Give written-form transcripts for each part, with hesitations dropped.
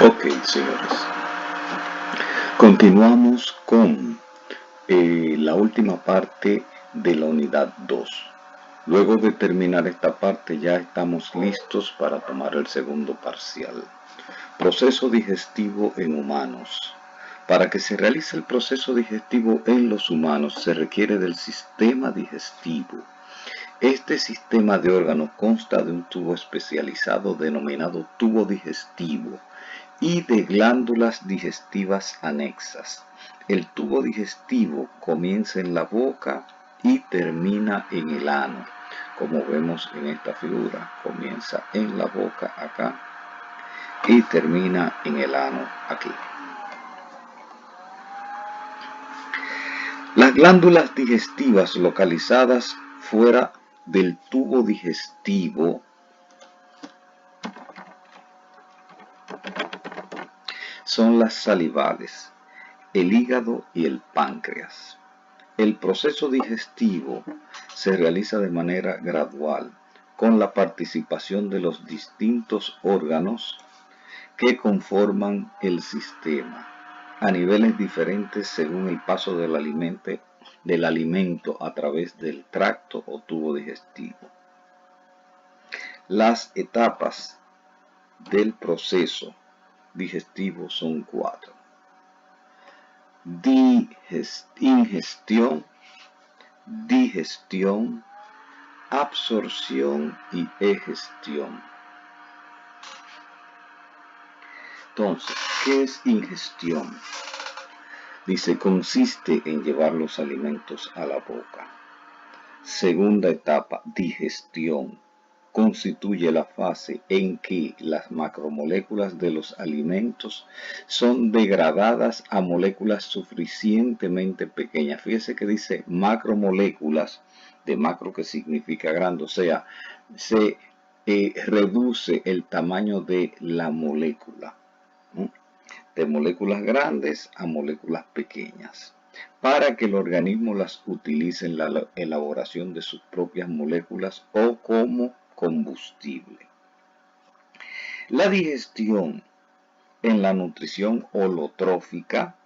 Ok, señores. Continuamos con la última parte de la unidad 2. Luego de terminar esta parte ya estamos listos para tomar el segundo parcial. Proceso digestivo en humanos. Para que se realice el proceso digestivo en los humanos se requiere del sistema digestivo. Este sistema de órganos consta de un tubo especializado denominado tubo digestivo y de glándulas digestivas anexas. El tubo digestivo comienza en la boca y termina en el ano. Como vemos en esta figura, comienza en la boca acá y termina en el ano aquí. Las glándulas digestivas localizadas fuera del tubo digestivo son las salivales, el hígado y el páncreas. El proceso digestivo se realiza de manera gradual, con la participación de los distintos órganos que conforman el sistema, a niveles diferentes según el paso del alimento a través del tracto o tubo digestivo. Las etapas del proceso digestivo son 4. Ingestión, digestión, absorción y egestión. Entonces, ¿qué es ingestión? Dice, consiste en llevar los alimentos a la boca. Segunda etapa, digestión, constituye la fase en que las macromoléculas de los alimentos son degradadas a moléculas suficientemente pequeñas. Fíjese que dice macromoléculas, de macro que significa grande, o sea, se reduce el tamaño de la molécula, de moléculas grandes a moléculas pequeñas, para que el organismo las utilice en la elaboración de sus propias moléculas o como combustible. La digestión en la nutrición holotrófica,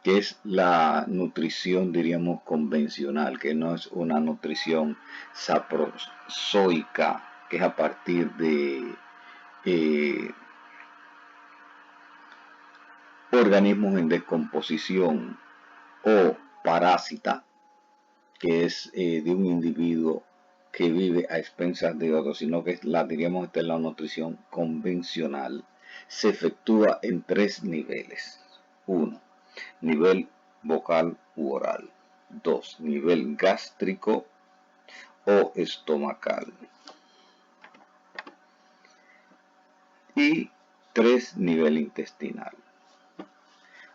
que es la nutrición, diríamos, convencional, que no es una nutrición saprozoica, que es a partir de organismos en descomposición, o parásita, que es de un individuo que vive a expensas de otros, sino que diríamos, esta es la nutrición convencional. Se efectúa en 3 niveles. 1. Nivel vocal u oral. 2. Nivel gástrico o estomacal. Y 3. Nivel intestinal.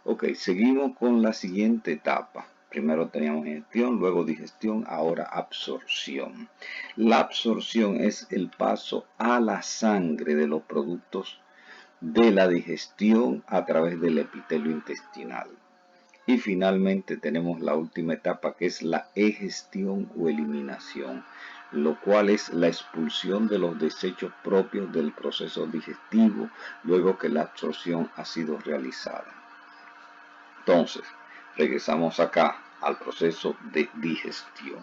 Ok, seguimos con la siguiente etapa. Primero teníamos ingestión, luego digestión, ahora absorción. La absorción es el paso a la sangre de los productos de la digestión a través del epitelio intestinal. Y finalmente tenemos la última etapa, que es la egestión o eliminación, lo cual es la expulsión de los desechos propios del proceso digestivo luego que la absorción ha sido realizada. Entonces, regresamos acá al proceso de digestión.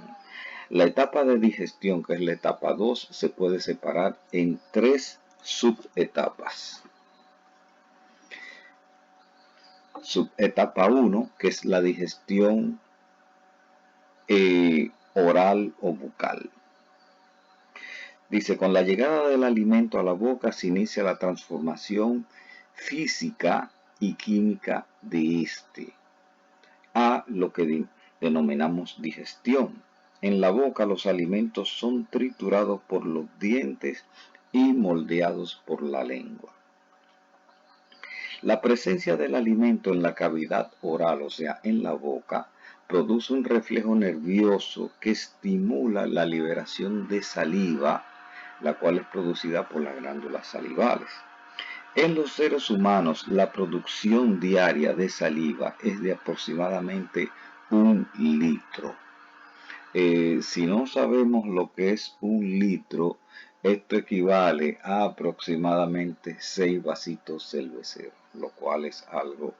La etapa de digestión, que es la etapa 2, se puede separar en 3 subetapas. Subetapa 1, que es la digestión oral o bucal. Dice, con la llegada del alimento a la boca se inicia la transformación física y química de este a lo que denominamos digestión. En la boca los alimentos son triturados por los dientes y moldeados por la lengua. La presencia del alimento en la cavidad oral, o sea, en la boca, produce un reflejo nervioso que estimula la liberación de saliva, la cual es producida por las glándulas salivales. En los seres humanos, la producción diaria de saliva es de aproximadamente 1 litro. Si no sabemos lo que es 1 litro, Esto equivale a aproximadamente 6 vasitos cerveceros, lo cual es algo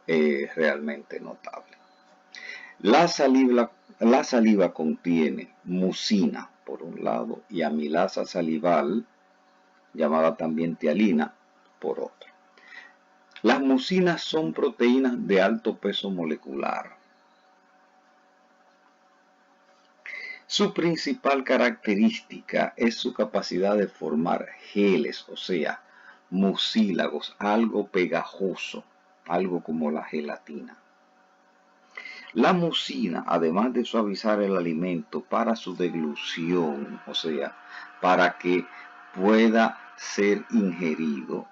realmente notable. La saliva contiene mucina, por un lado, y amilasa salival, llamada también tialina, por otro. Las mucinas son proteínas de alto peso molecular. Su principal característica es su capacidad de formar geles, o sea, mucílagos, algo pegajoso, algo como la gelatina. La mucina, además de suavizar el alimento para su deglución, o sea, para que pueda ser ingerido,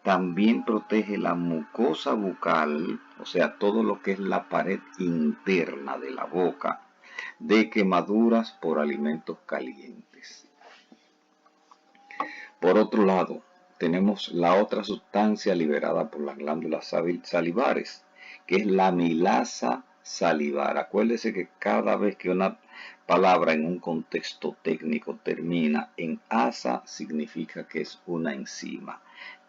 también protege la mucosa bucal, o sea, todo lo que es la pared interna de la boca, de quemaduras por alimentos calientes. Por otro lado, tenemos la otra sustancia liberada por las glándulas salivares, que es la amilasa salivar. Acuérdese que cada vez que una palabra en un contexto técnico termina en asa, significa que es una enzima.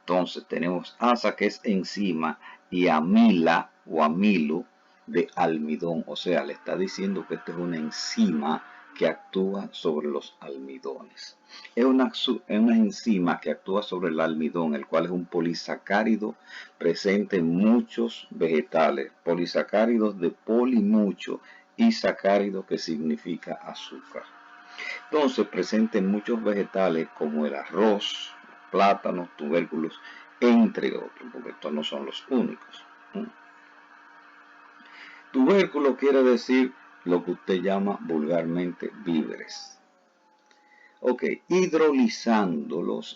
Entonces tenemos asa, que es enzima, y amila o amilo de almidón. O sea, le está diciendo que esta es una enzima que actúa sobre los almidones. Es una enzima que actúa sobre el almidón, el cual es un polisacárido presente en muchos vegetales. Polisacáridos de poli mucho y sacárido, que significa azúcar. Entonces, presente en muchos vegetales como el arroz, plátanos, tubérculos, entre otros, porque estos no son los únicos. Tubérculo quiere decir lo que usted llama vulgarmente víveres. Ok, hidrolizándolos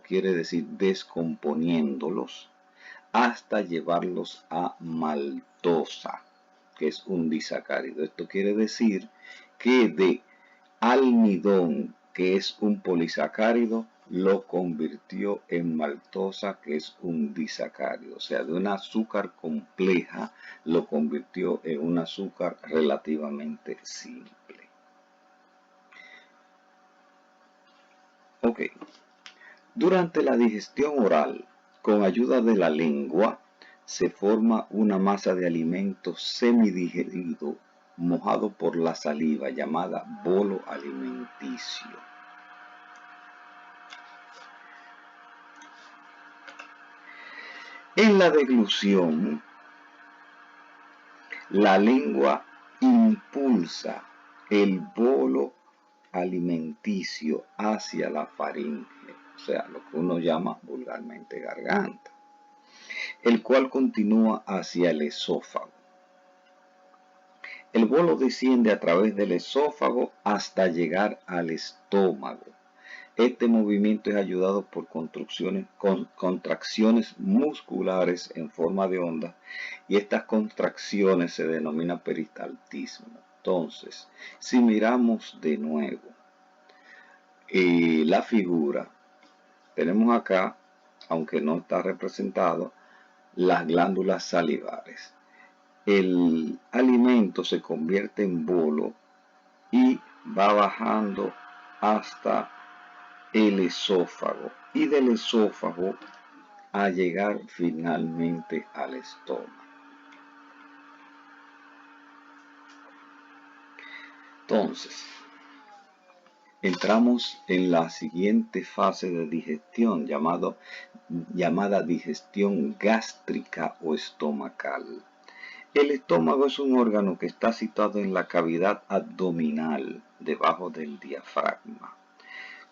quiere decir descomponiéndolos hasta llevarlos a maltosa, que es un disacárido. Esto quiere decir que de almidón, que es un polisacárido, lo convirtió en maltosa, que es un disacárido. O sea, de un azúcar compleja lo convirtió en un azúcar relativamente simple. Ok. Durante la digestión oral, con ayuda de la lengua, se forma una masa de alimento semidigerido mojado por la saliva, llamada bolo alimenticio. En la deglución, la lengua impulsa el bolo alimenticio hacia la faringe, o sea, lo que uno llama vulgarmente garganta, el cual continúa hacia el esófago. El bolo desciende a través del esófago hasta llegar al estómago. Este movimiento es ayudado por contracciones musculares en forma de onda, y estas contracciones se denominan peristaltismo. Entonces, si miramos de nuevo la figura, tenemos acá, aunque no está representado, las glándulas salivares. El alimento se convierte en bolo y va bajando hasta el esófago, y del esófago a llegar finalmente al estómago. Entonces, entramos en la siguiente fase de digestión, llamada digestión gástrica o estomacal. El estómago es un órgano que está situado en la cavidad abdominal, debajo del diafragma.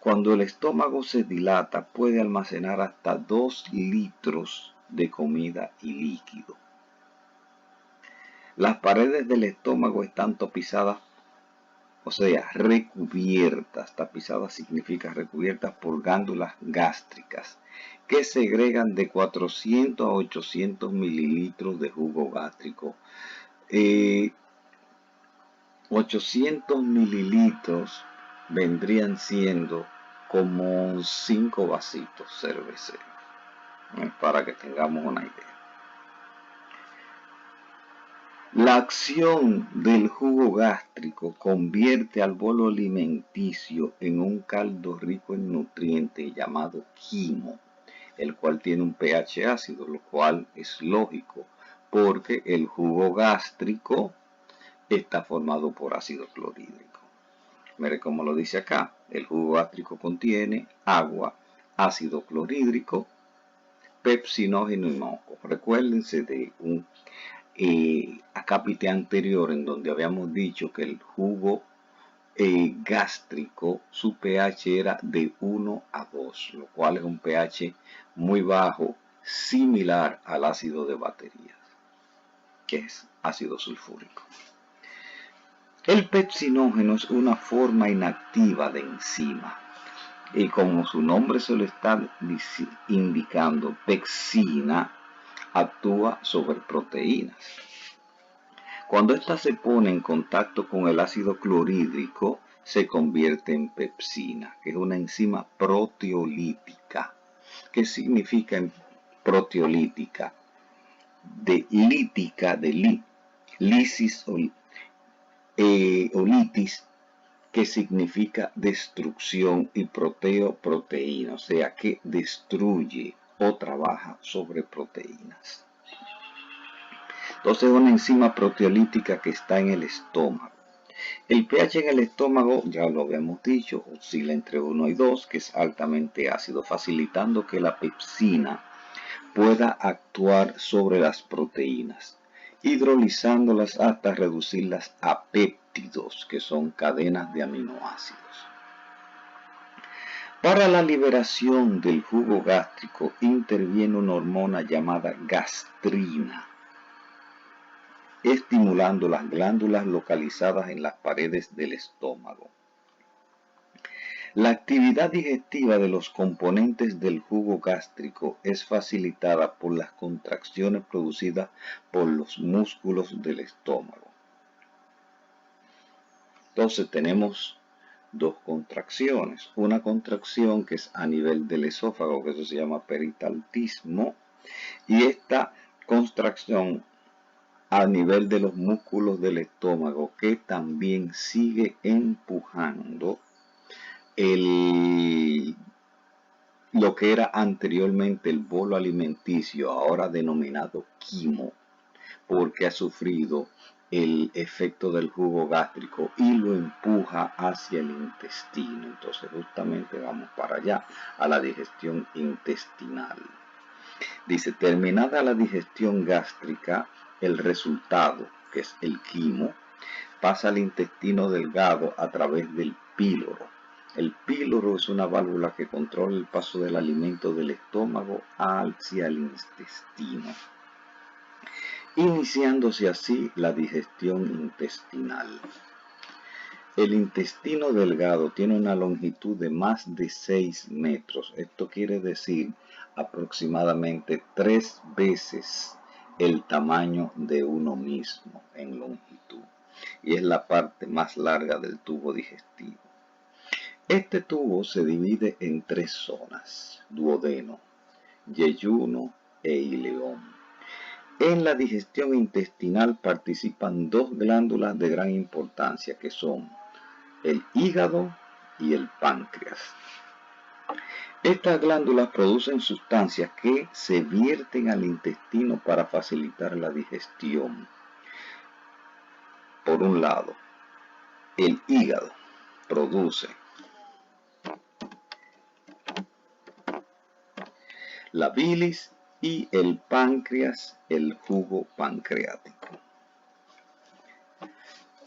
Cuando el estómago se dilata, puede almacenar hasta 2 litros de comida y líquido. Las paredes del estómago están tapizadas, o sea, recubiertas. Tapizada significa recubiertas por glándulas gástricas, que segregan de 400 a 800 mililitros de jugo gástrico. 800 mililitros vendrían siendo como 5 vasitos cerveceros, para que tengamos una idea. La acción del jugo gástrico convierte al bolo alimenticio en un caldo rico en nutrientes llamado quimo, el cual tiene un pH ácido, lo cual es lógico, porque el jugo gástrico está formado por ácido clorhídrico. Mire cómo lo dice acá, el jugo gástrico contiene agua, ácido clorhídrico, pepsinógeno y moco. Recuérdense de un acápite anterior en donde habíamos dicho que el jugo gástrico, su pH era de 1 a 2, lo cual es un pH muy bajo, similar al ácido de baterías, que es ácido sulfúrico. El pepsinógeno es una forma inactiva de enzima y como su nombre se lo está indicando, pepsina actúa sobre proteínas. Cuando ésta se pone en contacto con el ácido clorhídrico, se convierte en pepsina, que es una enzima proteolítica. ¿Qué significa proteolítica? De lítica, de lisis o litis, que significa destrucción, y proteína, o sea que destruye o trabaja sobre proteínas. Entonces es una enzima proteolítica que está en el estómago. El pH en el estómago, ya lo habíamos dicho, oscila entre 1 y 2, que es altamente ácido, facilitando que la pepsina pueda actuar sobre las proteínas, hidrolizándolas hasta reducirlas a péptidos, que son cadenas de aminoácidos. Para la liberación del jugo gástrico interviene una hormona llamada gastrina, estimulando las glándulas localizadas en las paredes del estómago. La actividad digestiva de los componentes del jugo gástrico es facilitada por las contracciones producidas por los músculos del estómago. Entonces tenemos dos contracciones. Una contracción que es a nivel del esófago, que eso se llama peristaltismo, y esta contracción a nivel de los músculos del estómago, que también sigue empujando lo que era anteriormente el bolo alimenticio, ahora denominado quimo, porque ha sufrido el efecto del jugo gástrico y lo empuja hacia el intestino. Entonces justamente vamos para allá, a la digestión intestinal. Dice, terminada la digestión gástrica, el resultado, que es el quimo, pasa al intestino delgado a través del píloro. El píloro es una válvula que controla el paso del alimento del estómago hacia el intestino, iniciándose así la digestión intestinal. El intestino delgado tiene una longitud de más de 6 metros. Esto quiere decir aproximadamente 3 veces el tamaño de uno mismo en longitud, y es la parte más larga del tubo digestivo. Este tubo se divide en 3 zonas: duodeno, yeyuno e ileón. En la digestión intestinal participan 2 glándulas de gran importancia, que son el hígado y el páncreas. Estas glándulas producen sustancias que se vierten al intestino para facilitar la digestión. Por un lado, el hígado produce la bilis y el páncreas el jugo pancreático.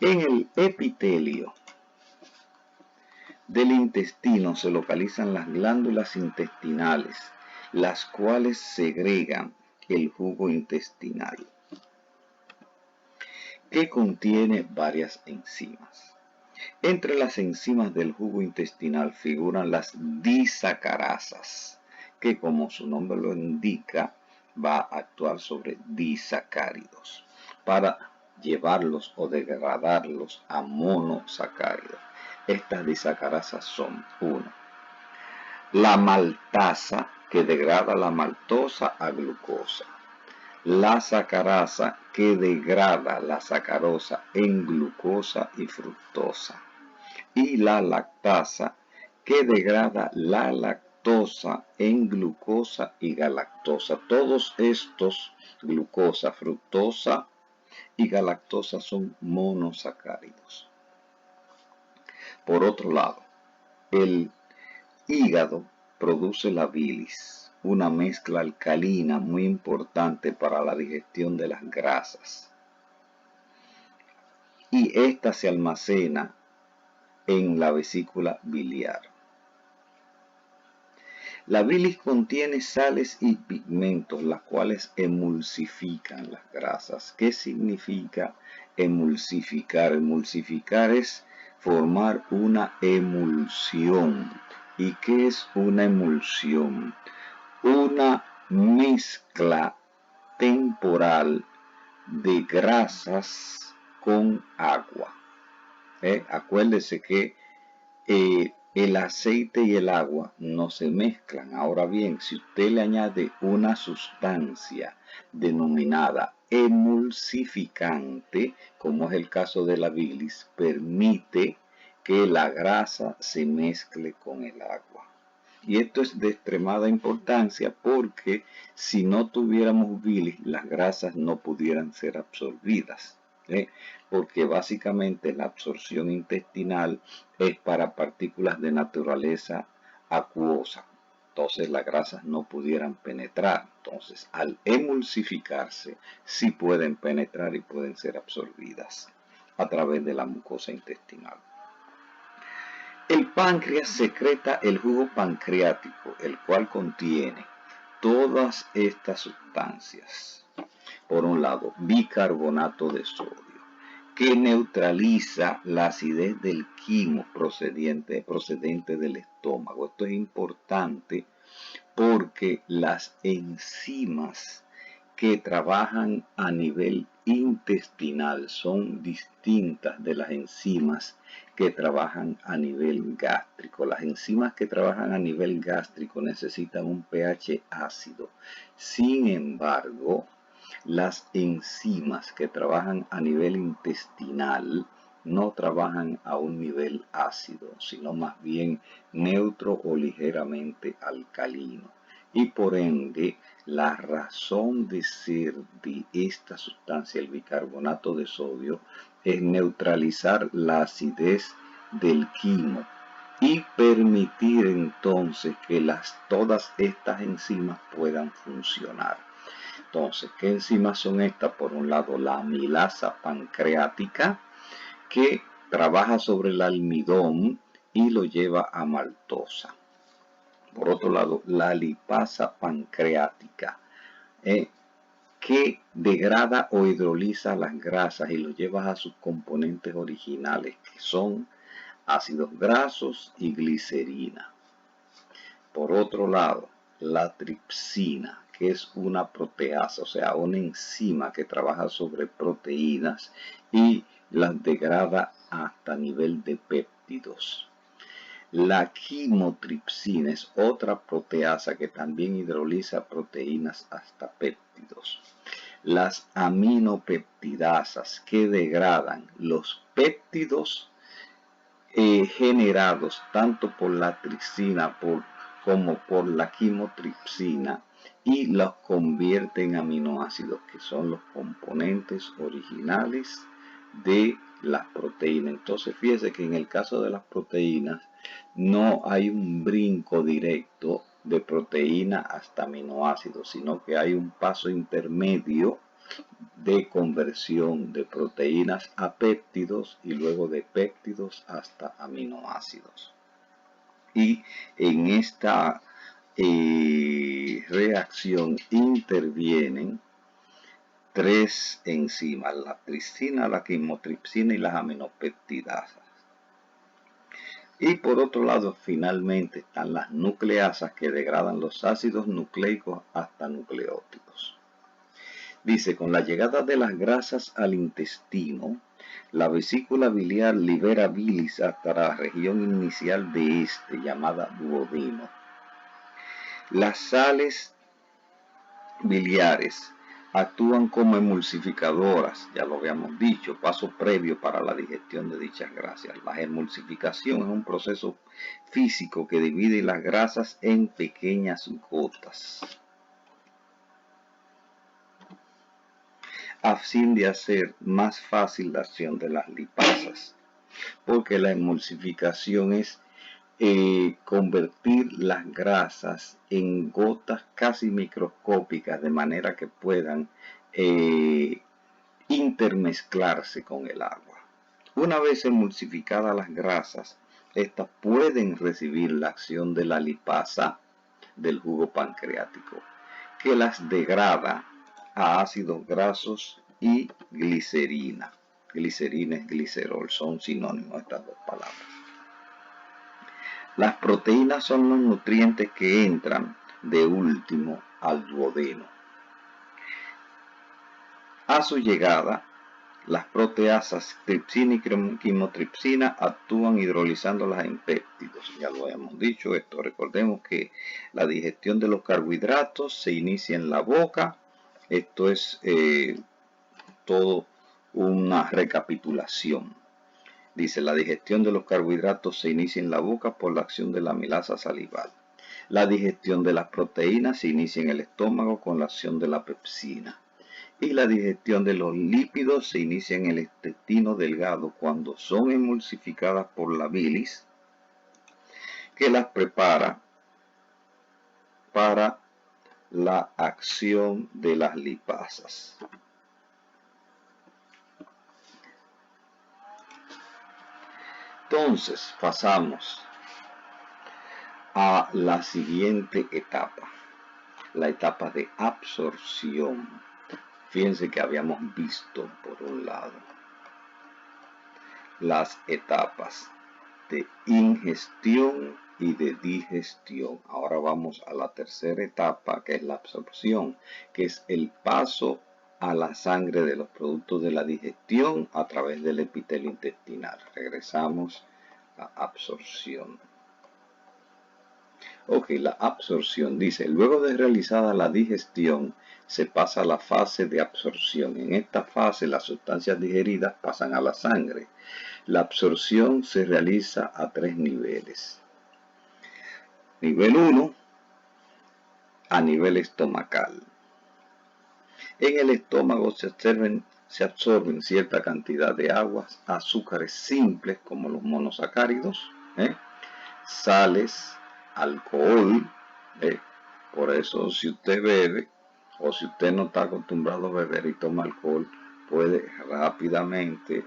En el epitelio del intestino se localizan las glándulas intestinales, las cuales segregan el jugo intestinal, que contiene varias enzimas. Entre las enzimas del jugo intestinal figuran las disacarasas, que como su nombre lo indica, va a actuar sobre disacáridos para llevarlos o degradarlos a monosacáridos. Estas disacarasas son: 1. La maltasa, que degrada la maltosa a glucosa. la sacarasa que degrada la sacarosa en glucosa y fructosa, y la lactasa que degrada la lactosa en glucosa y galactosa. Todos estos, glucosa, fructosa y galactosa, son monosacáridos. Por otro lado, el hígado produce la bilis, una mezcla alcalina muy importante para la digestión de las grasas. Y esta se almacena en la vesícula biliar. La bilis contiene sales y pigmentos, las cuales emulsifican las grasas. ¿Qué significa emulsificar? Emulsificar es formar una emulsión. ¿Y qué es una emulsión? Una mezcla temporal de grasas con agua. Acuérdese que el aceite y el agua no se mezclan. Ahora bien, si usted le añade una sustancia denominada emulsificante, como es el caso de la bilis, permite que la grasa se mezcle con el agua. Y esto es de extremada importancia porque si no tuviéramos bilis, las grasas no pudieran ser absorbidas. Porque básicamente la absorción intestinal es para partículas de naturaleza acuosa. Entonces las grasas no pudieran penetrar. Entonces, al emulsificarse, sí pueden penetrar y pueden ser absorbidas a través de la mucosa intestinal. El páncreas secreta el jugo pancreático, el cual contiene todas estas sustancias. Por un lado, bicarbonato de sodio, que neutraliza la acidez del quimo procedente del estómago. Esto es importante porque las enzimas que trabajan a nivel intestinal son distintas de las enzimas que trabajan a nivel gástrico. Las enzimas que trabajan a nivel gástrico necesitan un pH ácido. Sin embargo, las enzimas que trabajan a nivel intestinal no trabajan a un nivel ácido, sino más bien neutro o ligeramente alcalino. Y por ende, la razón de ser de esta sustancia, el bicarbonato de sodio, es neutralizar la acidez del quimo y permitir entonces que todas estas enzimas puedan funcionar. Entonces, ¿qué enzimas son estas? Por un lado, la amilasa pancreática, que trabaja sobre el almidón y lo lleva a maltosa. Por otro lado, la lipasa pancreática, que degrada o hidroliza las grasas y lo lleva a sus componentes originales, que son ácidos grasos y glicerina. Por otro lado, la tripsina, que es una proteasa, o sea, una enzima que trabaja sobre proteínas y las degrada hasta nivel de péptidos. La quimotripsina es otra proteasa que también hidroliza proteínas hasta péptidos. Las aminopeptidasas, que degradan los péptidos generados tanto por la tripsina como por la quimotripsina, y los convierte en aminoácidos, que son los componentes originales de las proteínas. Entonces fíjese que en el caso de las proteínas no hay un brinco directo de proteína hasta aminoácidos, sino que hay un paso intermedio de conversión de proteínas a péptidos y luego de péptidos hasta aminoácidos. Y en esta reacción intervienen tres enzimas: la tripsina, la quimotripsina y las aminopeptidasas. Y por otro lado, finalmente están las nucleasas, que degradan los ácidos nucleicos hasta nucleótidos. Dice, con la llegada de las grasas al intestino, la vesícula biliar libera bilis hasta la región inicial de este, llamada duodeno. Las sales biliares actúan como emulsificadoras, ya lo habíamos dicho, paso previo para la digestión de dichas grasas. La emulsificación es un proceso físico que divide las grasas en pequeñas gotas, a fin de hacer más fácil la acción de las lipasas, porque la emulsificación es convertir las grasas en gotas casi microscópicas de manera que puedan intermezclarse con el agua. Una vez emulsificadas las grasas, estas pueden recibir la acción de la lipasa del jugo pancreático, que las degrada a ácidos grasos y glicerina. Glicerina es glicerol, son sinónimos estas dos palabras. Las proteínas son los nutrientes que entran de último al duodeno. A su llegada, las proteasas tripsina y quimotripsina actúan hidrolizándolas en péptidos. Ya lo habíamos dicho esto. Recordemos que la digestión de los carbohidratos se inicia en la boca. Esto es todo una recapitulación. Dice, la digestión de los carbohidratos se inicia en la boca por la acción de la amilasa salival. La digestión de las proteínas se inicia en el estómago con la acción de la pepsina. Y la digestión de los lípidos se inicia en el intestino delgado cuando son emulsificadas por la bilis, que las prepara para la acción de las lipasas. Entonces pasamos a la siguiente etapa, la etapa de absorción. Fíjense que habíamos visto por un lado las etapas de ingestión y de digestión. Ahora vamos a la tercera etapa, que es la absorción, que es el paso a la sangre de los productos de la digestión a través del epitelio intestinal. Regresamos a absorción. Ok, la absorción dice, luego de realizada la digestión, se pasa a la fase de absorción. En esta fase, las sustancias digeridas pasan a la sangre. La absorción se realiza a 3 niveles. Nivel 1, a nivel estomacal. En el estómago se absorben cierta cantidad de aguas, azúcares simples como los monosacáridos, sales, alcohol. Por eso si usted bebe o si usted no está acostumbrado a beber y toma alcohol, puede rápidamente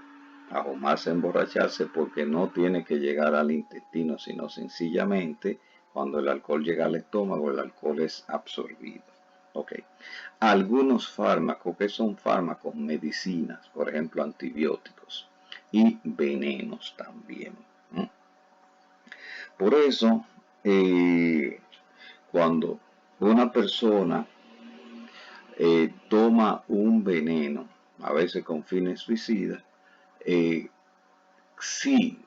ahomarse, emborracharse, porque no tiene que llegar al intestino, sino sencillamente cuando el alcohol llega al estómago, el alcohol es absorbido. Okay. Algunos fármacos, que son fármacos, medicinas, por ejemplo antibióticos y venenos también. Por eso, cuando una persona toma un veneno, a veces con fines suicidas, si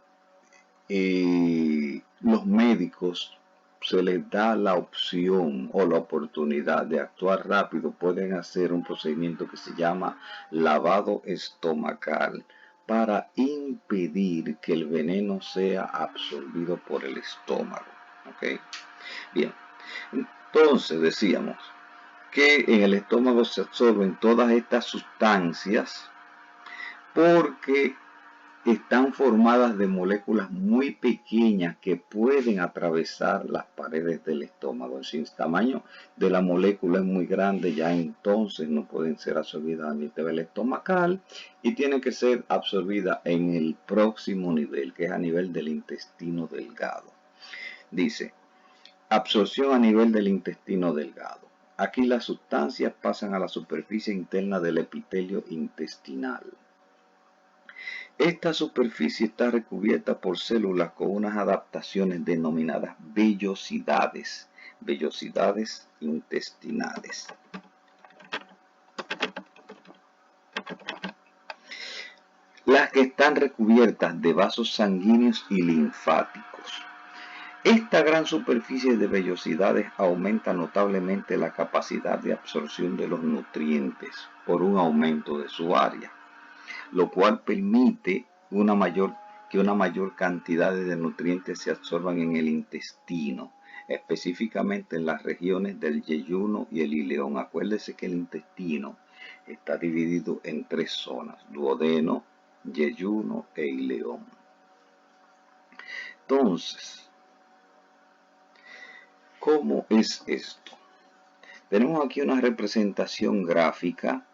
los médicos se les da la opción o la oportunidad de actuar rápido, pueden hacer un procedimiento que se llama lavado estomacal para impedir que el veneno sea absorbido por el estómago. ¿Okay? Bien, entonces decíamos que en el estómago se absorben todas estas sustancias porque están formadas de moléculas muy pequeñas que pueden atravesar las paredes del estómago. Si el tamaño de la molécula es muy grande, ya entonces no pueden ser absorbidas a nivel estomacal y tienen que ser absorbidas en el próximo nivel, que es a nivel del intestino delgado. Dice, absorción a nivel del intestino delgado. Aquí las sustancias pasan a la superficie interna del epitelio intestinal. Esta superficie está recubierta por células con unas adaptaciones denominadas vellosidades, vellosidades intestinales. Las que están recubiertas de vasos sanguíneos y linfáticos. Esta gran superficie de vellosidades aumenta notablemente la capacidad de absorción de los nutrientes por un aumento de su área, lo cual permite que una mayor cantidad de nutrientes se absorban en el intestino, específicamente en las regiones del yeyuno y el ileón. Acuérdese que el intestino está dividido en 3 zonas: duodeno, yeyuno e ileón. Entonces, ¿cómo es esto? Tenemos aquí una representación gráfica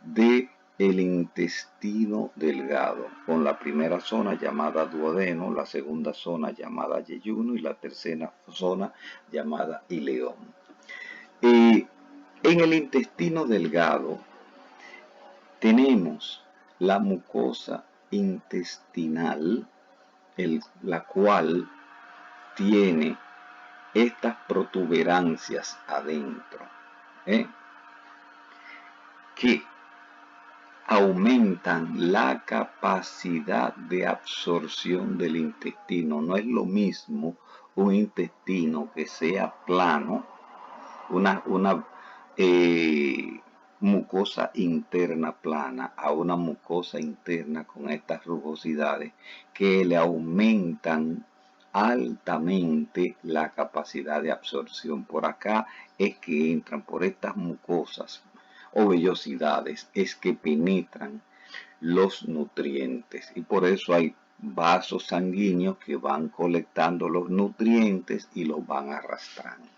de el intestino delgado, con la primera zona llamada duodeno, la segunda zona llamada yeyuno y la tercera zona llamada ileón. En el intestino delgado tenemos la mucosa intestinal, la cual tiene estas protuberancias adentro, que aumentan la capacidad de absorción del intestino. No es lo mismo un intestino que sea plano, una mucosa interna plana, a una mucosa interna con estas rugosidades que le aumentan altamente la capacidad de absorción. Por acá es que entran, por estas mucosas o vellosidades es que penetran los nutrientes, y por eso hay vasos sanguíneos que van colectando los nutrientes y los van arrastrando.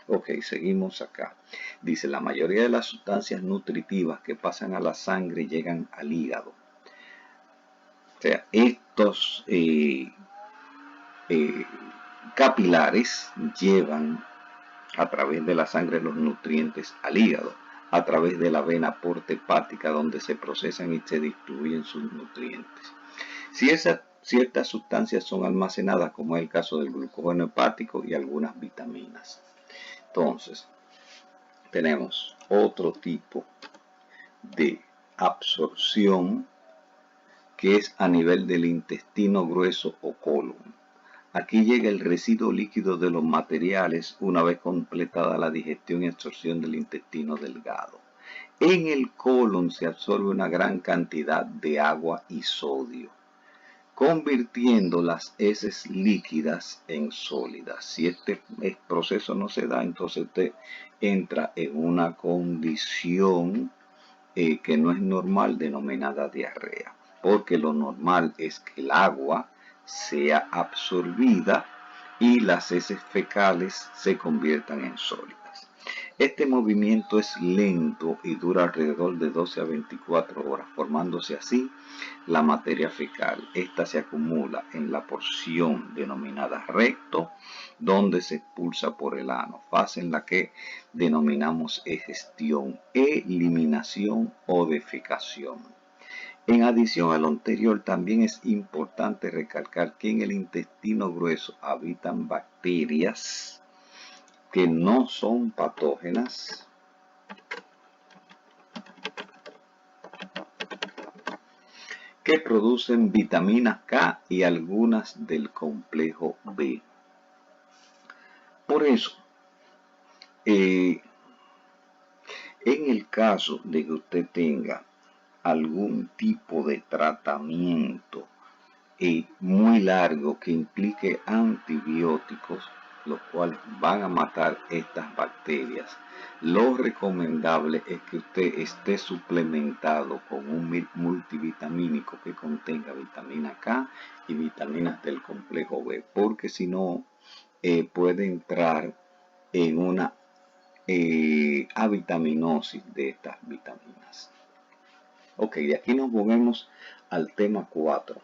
Ok, seguimos acá. Dice, la mayoría de las sustancias nutritivas que pasan a la sangre llegan al hígado. O sea, estos capilares llevan a través de la sangre los nutrientes al hígado, a través de la vena porta hepática, donde se procesan y se distribuyen sus nutrientes. Si ciertas sustancias son almacenadas, como es el caso del glucógeno hepático y algunas vitaminas. Entonces, tenemos otro tipo de absorción que es a nivel del intestino grueso o colon. Aquí llega el residuo líquido de los materiales una vez completada la digestión y absorción del intestino delgado. En el colon se absorbe una gran cantidad de agua y sodio, convirtiendo las heces líquidas en sólidas. Si este proceso no se da, entonces usted entra en una condición que no es normal, denominada diarrea, porque lo normal es que el agua sea absorbida y las heces fecales se conviertan en sólidas. Este movimiento es lento y dura alrededor de 12 a 24 horas, formándose así la materia fecal. Esta se acumula en la porción denominada recto, donde se expulsa por el ano, fase en la que denominamos egestión, eliminación o defecación. En adición a lo anterior, también es importante recalcar que en el intestino grueso habitan bacterias que no son patógenas, que producen vitamina K y algunas del complejo B. Por eso, en el caso de que usted tenga algún tipo de tratamiento muy largo que implique antibióticos, los cuales van a matar estas bacterias, lo recomendable es que usted esté suplementado con un multivitamínico que contenga vitamina K y vitaminas del complejo B, porque si no puede entrar en una avitaminosis de estas vitaminas. Ok, de aquí nos movemos al tema 4.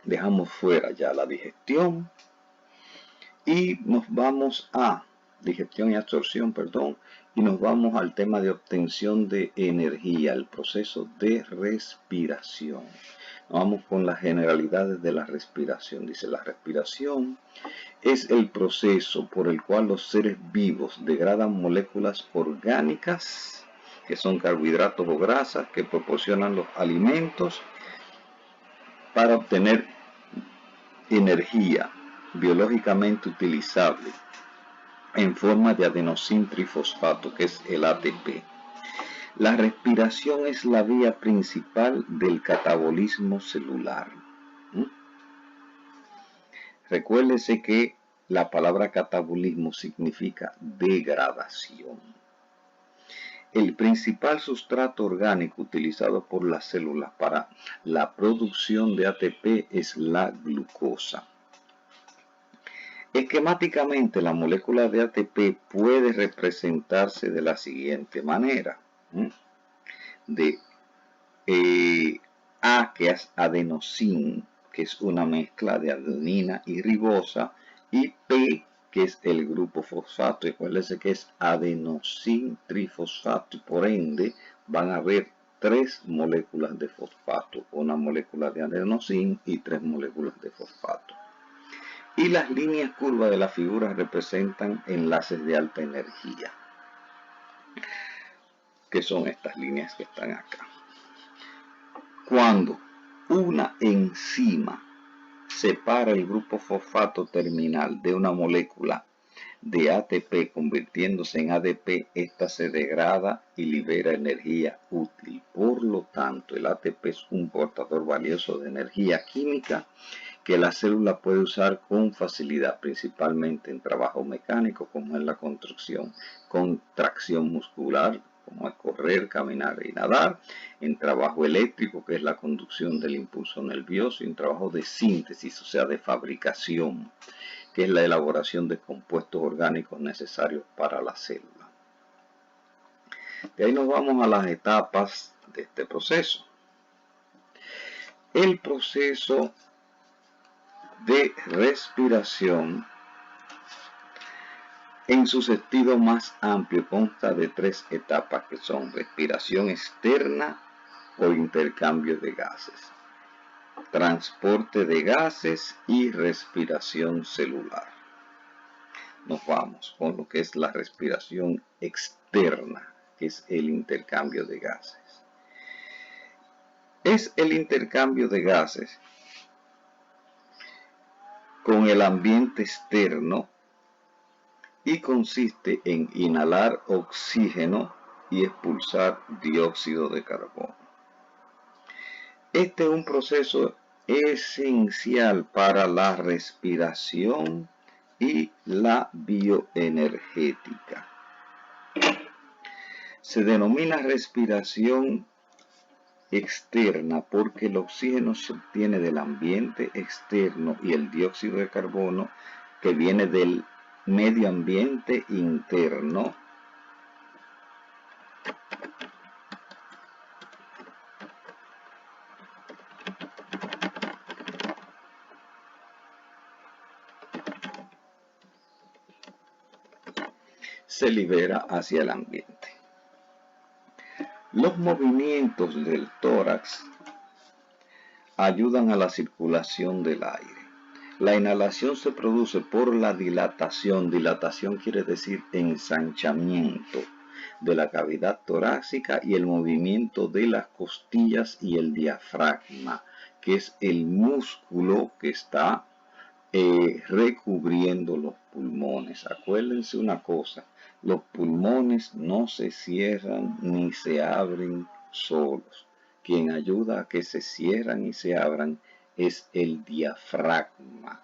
Dejamos fuera ya la digestión y nos vamos a digestión y absorción, y nos vamos al tema de obtención de energía, el proceso de respiración. Nos vamos con las generalidades de la respiración. Dice, la respiración es el proceso por el cual los seres vivos degradan moléculas orgánicas, que son carbohidratos o grasas, que proporcionan los alimentos para obtener energía biológicamente utilizable en forma de adenosín trifosfato, que es el ATP. La respiración es la vía principal del catabolismo celular. Recuérdese que la palabra catabolismo significa degradación. El principal sustrato orgánico utilizado por las células para la producción de ATP es la glucosa. Esquemáticamente, la molécula de ATP puede representarse de la siguiente manera. De A, que es adenosín, que es una mezcla de adenina y ribosa, y P, que es el grupo fosfato. Recuérdense que es adenosín trifosfato, y por ende van a haber 3 moléculas de fosfato, una molécula de adenosín y 3 moléculas de fosfato. Y las líneas curvas de la figura representan enlaces de alta energía, que son estas líneas que están acá. Cuando una enzima separa el grupo fosfato terminal de una molécula de ATP convirtiéndose en ADP, esta se degrada y libera energía útil. Por lo tanto, el ATP es un portador valioso de energía química que la célula puede usar con facilidad, principalmente en trabajo mecánico como en la contracción muscular, como es correr, caminar y nadar, en trabajo eléctrico, que es la conducción del impulso nervioso, y en trabajo de síntesis, o sea, de fabricación, que es la elaboración de compuestos orgánicos necesarios para la célula. De ahí nos vamos a las etapas de este proceso. El proceso de respiración en su sentido más amplio consta de 3 etapas, que son respiración externa o intercambio de gases, transporte de gases y respiración celular. Nos vamos con lo que es la respiración externa, que es el intercambio de gases. Es el intercambio de gases con el ambiente externo y consiste en inhalar oxígeno y expulsar dióxido de carbono. Este es un proceso esencial para la respiración y la bioenergética. Se denomina respiración externa porque el oxígeno se obtiene del ambiente externo y el dióxido de carbono, que viene del medio ambiente interno, se libera hacia el ambiente. Los movimientos del tórax ayudan a la circulación del aire. La inhalación se produce por la dilatación. Dilatación quiere decir ensanchamiento de la cavidad torácica, y el movimiento de las costillas y el diafragma, que es el músculo que está recubriendo los pulmones. Acuérdense una cosa: los pulmones no se cierran ni se abren solos. Quien ayuda a que se cierran y se abran es el diafragma,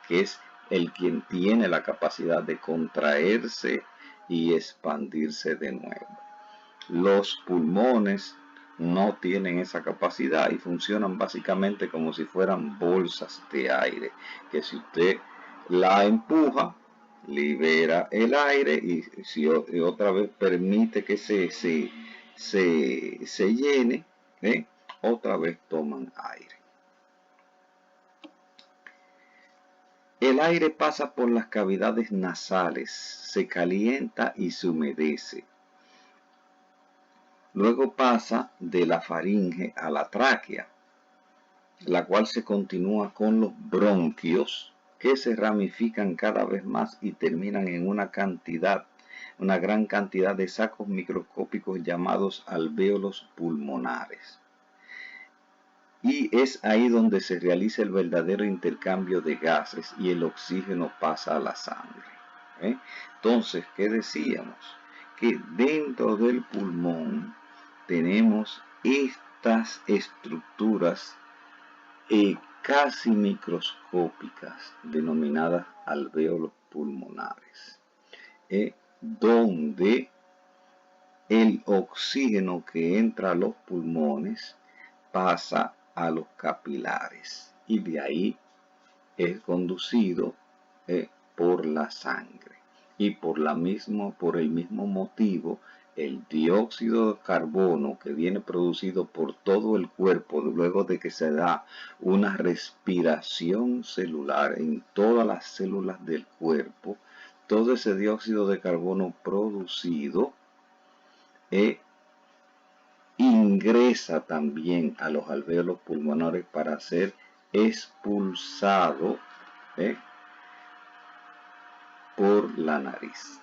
que es el quien tiene la capacidad de contraerse y expandirse de nuevo. Los pulmones no tienen esa capacidad y funcionan básicamente como si fueran bolsas de aire, que si usted la empuja, libera el aire, y si otra vez permite que se llene, otra vez toman aire. El aire pasa por las cavidades nasales, se calienta y se humedece. Luego pasa de la faringe a la tráquea, la cual se continúa con los bronquios, que se ramifican cada vez más y terminan en una gran cantidad de sacos microscópicos llamados alvéolos pulmonares. y es ahí donde se realiza el verdadero intercambio de gases y el oxígeno pasa a la sangre. Entonces, ¿qué decíamos? Que dentro del pulmón tenemos estas estructuras casi microscópicas denominadas alvéolos pulmonares, donde el oxígeno que entra a los pulmones pasa a los capilares y de ahí es conducido por la sangre. Y por el mismo motivo, el dióxido de carbono que viene producido por todo el cuerpo luego de que se da una respiración celular en todas las células del cuerpo, todo ese dióxido de carbono producido ingresa también a los alvéolos pulmonares para ser expulsado por la nariz.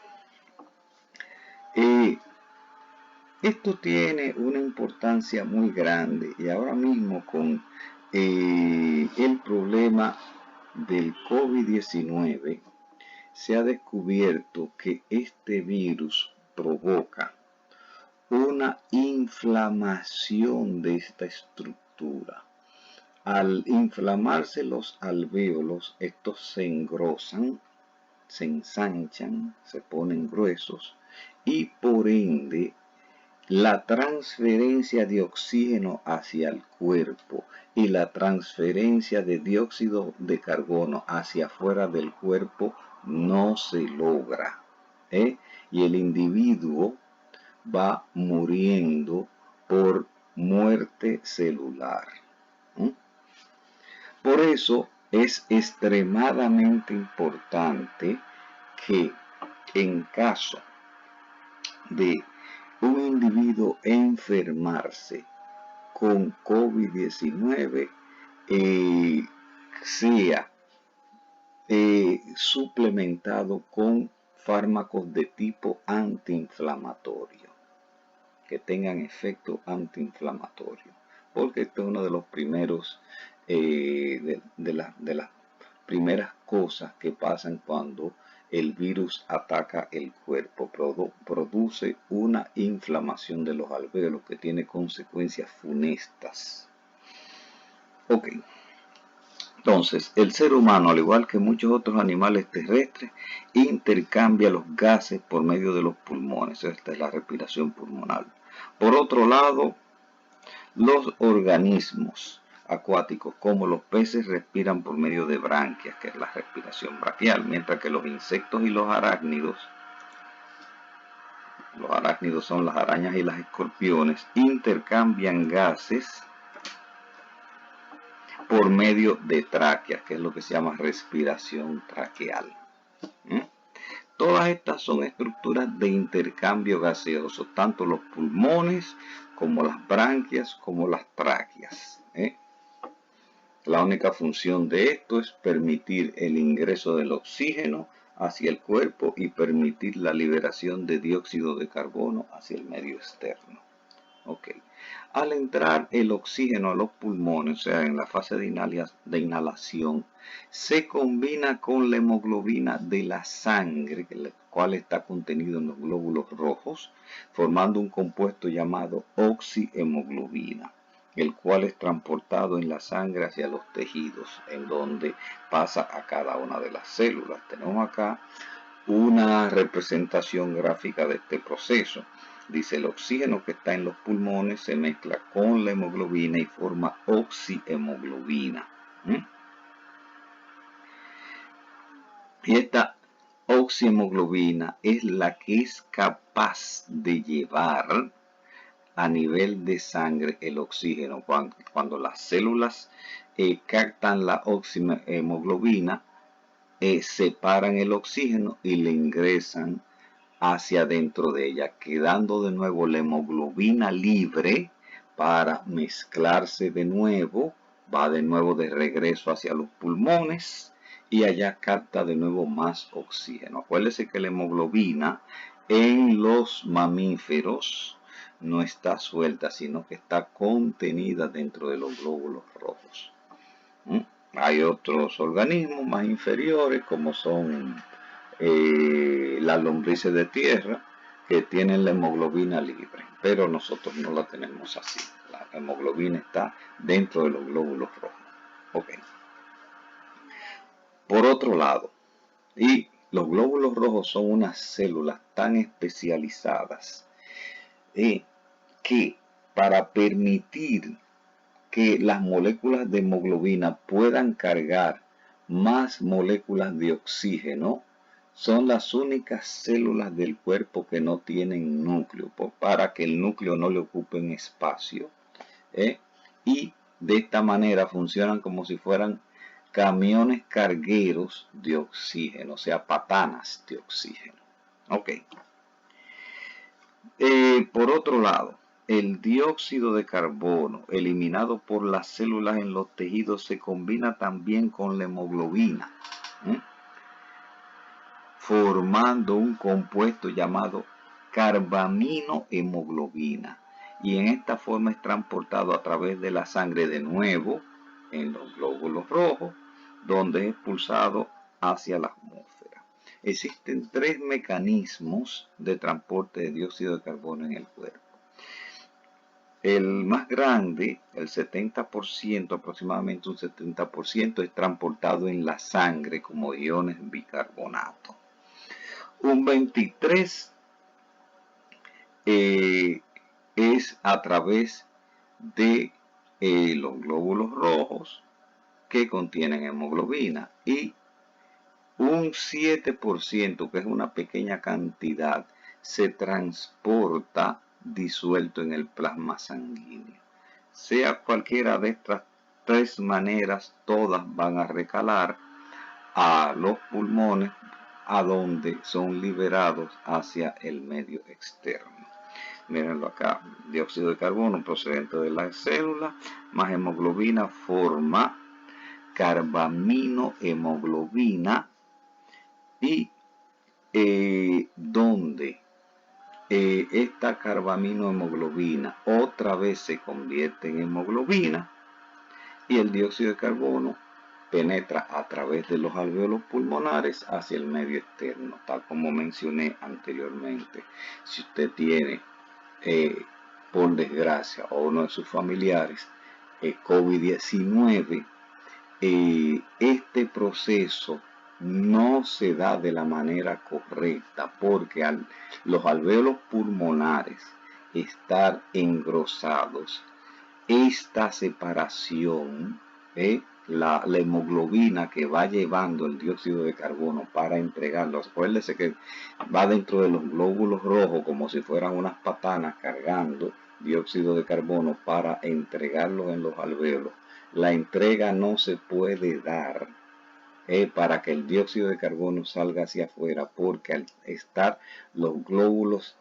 Esto tiene una importancia muy grande y ahora mismo con el problema del COVID-19 se ha descubierto que este virus provoca una inflamación de esta estructura. Al inflamarse los alvéolos, estos se engrosan, se ensanchan, se ponen gruesos y por ende la transferencia de oxígeno hacia el cuerpo y la transferencia de dióxido de carbono hacia afuera del cuerpo no se logra, y el individuo va muriendo por muerte celular. Por eso es extremadamente importante que en caso de un individuo enfermarse con COVID-19 sea suplementado con fármacos de tipo antiinflamatorio, que tengan efecto antiinflamatorio, porque esto es uno de los primeros de las primeras cosas que pasan cuando el virus ataca el cuerpo. Produce una inflamación de los alvéolos que tiene consecuencias funestas. Ok. Entonces, el ser humano, al igual que muchos otros animales terrestres, intercambia los gases por medio de los pulmones. Esta es la respiración pulmonar. Por otro lado, los organismos acuáticos, como los peces, respiran por medio de branquias, que es la respiración braquial, mientras que los insectos y los arácnidos son las arañas y las escorpiones, intercambian gases por medio de tráqueas, que es lo que se llama respiración traqueal. Todas estas son estructuras de intercambio gaseoso, tanto los pulmones como las branquias como las tráqueas. La única función de esto es permitir el ingreso del oxígeno hacia el cuerpo y permitir la liberación de dióxido de carbono hacia el medio externo. Okay. Al entrar el oxígeno a los pulmones, o sea, en la fase de inhalación, se combina con la hemoglobina de la sangre, el cual está contenido en los glóbulos rojos, formando un compuesto llamado oxihemoglobina, el cual es transportado en la sangre hacia los tejidos, en donde pasa a cada una de las células. Tenemos acá una representación gráfica de este proceso. Dice, el oxígeno que está en los pulmones se mezcla con la hemoglobina y forma oxihemoglobina. Y esta oxihemoglobina es la que es capaz de llevar a nivel de sangre el oxígeno. Cuando las células captan la oxihemoglobina, separan el oxígeno y le ingresan hacia dentro de ella, quedando de nuevo la hemoglobina libre para mezclarse de nuevo, va de nuevo de regreso hacia los pulmones y allá capta de nuevo más oxígeno. Acuérdense que la hemoglobina en los mamíferos no está suelta, sino que está contenida dentro de los glóbulos rojos. Hay otros organismos más inferiores, como son las lombrices de tierra, que tienen la hemoglobina libre, pero nosotros no la tenemos así. La hemoglobina está dentro de los glóbulos rojos. Okay. Por otro lado, y los glóbulos rojos son unas células tan especializadas que para permitir que las moléculas de hemoglobina puedan cargar más moléculas de oxígeno, son las únicas células del cuerpo que no tienen núcleo, para que el núcleo no le ocupe un espacio. Y de esta manera funcionan como si fueran camiones cargueros de oxígeno, o sea, patanas de oxígeno. Ok. Por otro lado, el dióxido de carbono eliminado por las células en los tejidos se combina también con la hemoglobina, formando un compuesto llamado carbaminohemoglobina, y en esta forma es transportado a través de la sangre de nuevo en los glóbulos rojos, donde es expulsado hacia la atmósfera. Existen 3 mecanismos de transporte de dióxido de carbono en el cuerpo. El más grande, el 70%, aproximadamente un 70%, es transportado en la sangre como iones bicarbonato. Un 23% es a través de los glóbulos rojos que contienen hemoglobina, y un 7%, que es una pequeña cantidad, se transporta disuelto en el plasma sanguíneo. Sea cualquiera de estas 3 maneras, todas van a recalar a los pulmones, a donde son liberados hacia el medio externo. Mírenlo acá, dióxido de carbono procedente de las células, más hemoglobina forma carbaminohemoglobina, y donde esta carbaminohemoglobina otra vez se convierte en hemoglobina, y el dióxido de carbono penetra a través de los alvéolos pulmonares hacia el medio externo, tal como mencioné anteriormente. Si usted tiene, por desgracia, o uno de sus familiares, COVID-19, este proceso no se da de la manera correcta, porque los alvéolos pulmonares estar engrosados, esta separación, la hemoglobina que va llevando el dióxido de carbono para entregarlo, acuérdense que va dentro de los glóbulos rojos como si fueran unas patanas cargando dióxido de carbono para entregarlo en los alvéolos. La entrega no se puede dar para que el dióxido de carbono salga hacia afuera, porque al estar los los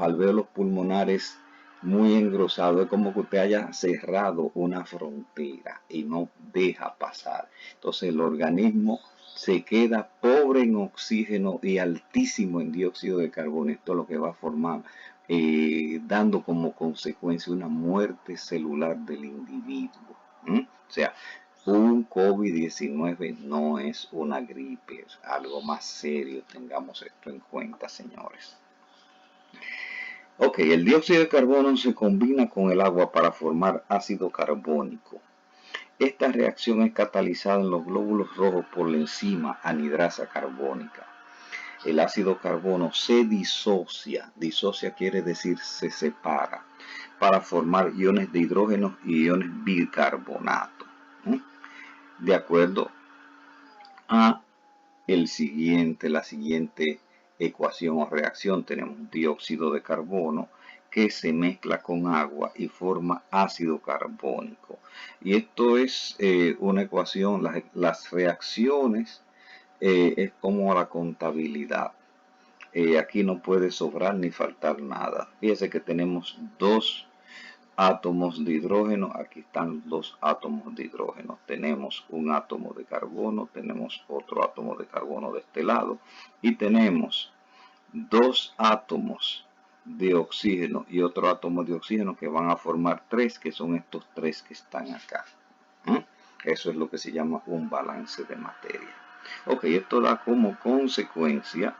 alvéolos pulmonares muy engrosados, es como que usted haya cerrado una frontera y no deja pasar. Entonces el organismo se queda pobre en oxígeno y altísimo en dióxido de carbono. Esto es lo que va a formar, dando como consecuencia una muerte celular del individuo. O sea, un COVID-19 no es una gripe, es algo más serio. Tengamos esto en cuenta, señores. Ok, el dióxido de carbono se combina con el agua para formar ácido carbónico. Esta reacción es catalizada en los glóbulos rojos por la enzima anidrasa carbónica. El ácido carbono se disocia quiere decir se separa, para formar iones de hidrógeno y iones bicarbonato. De acuerdo a la siguiente ecuación o reacción, tenemos dióxido de carbono que se mezcla con agua y forma ácido carbónico. Y esto es una ecuación, las reacciones es como la contabilidad. Aquí no puede sobrar ni faltar nada. Fíjense que tenemos 2 átomos de hidrógeno, aquí están 2 átomos de hidrógeno, tenemos un átomo de carbono, tenemos otro átomo de carbono de este lado, y tenemos 2 átomos de oxígeno y otro átomo de oxígeno que van a formar 3, que son estos 3 que están acá. Eso es lo que se llama un balance de materia. Ok, esto da como consecuencia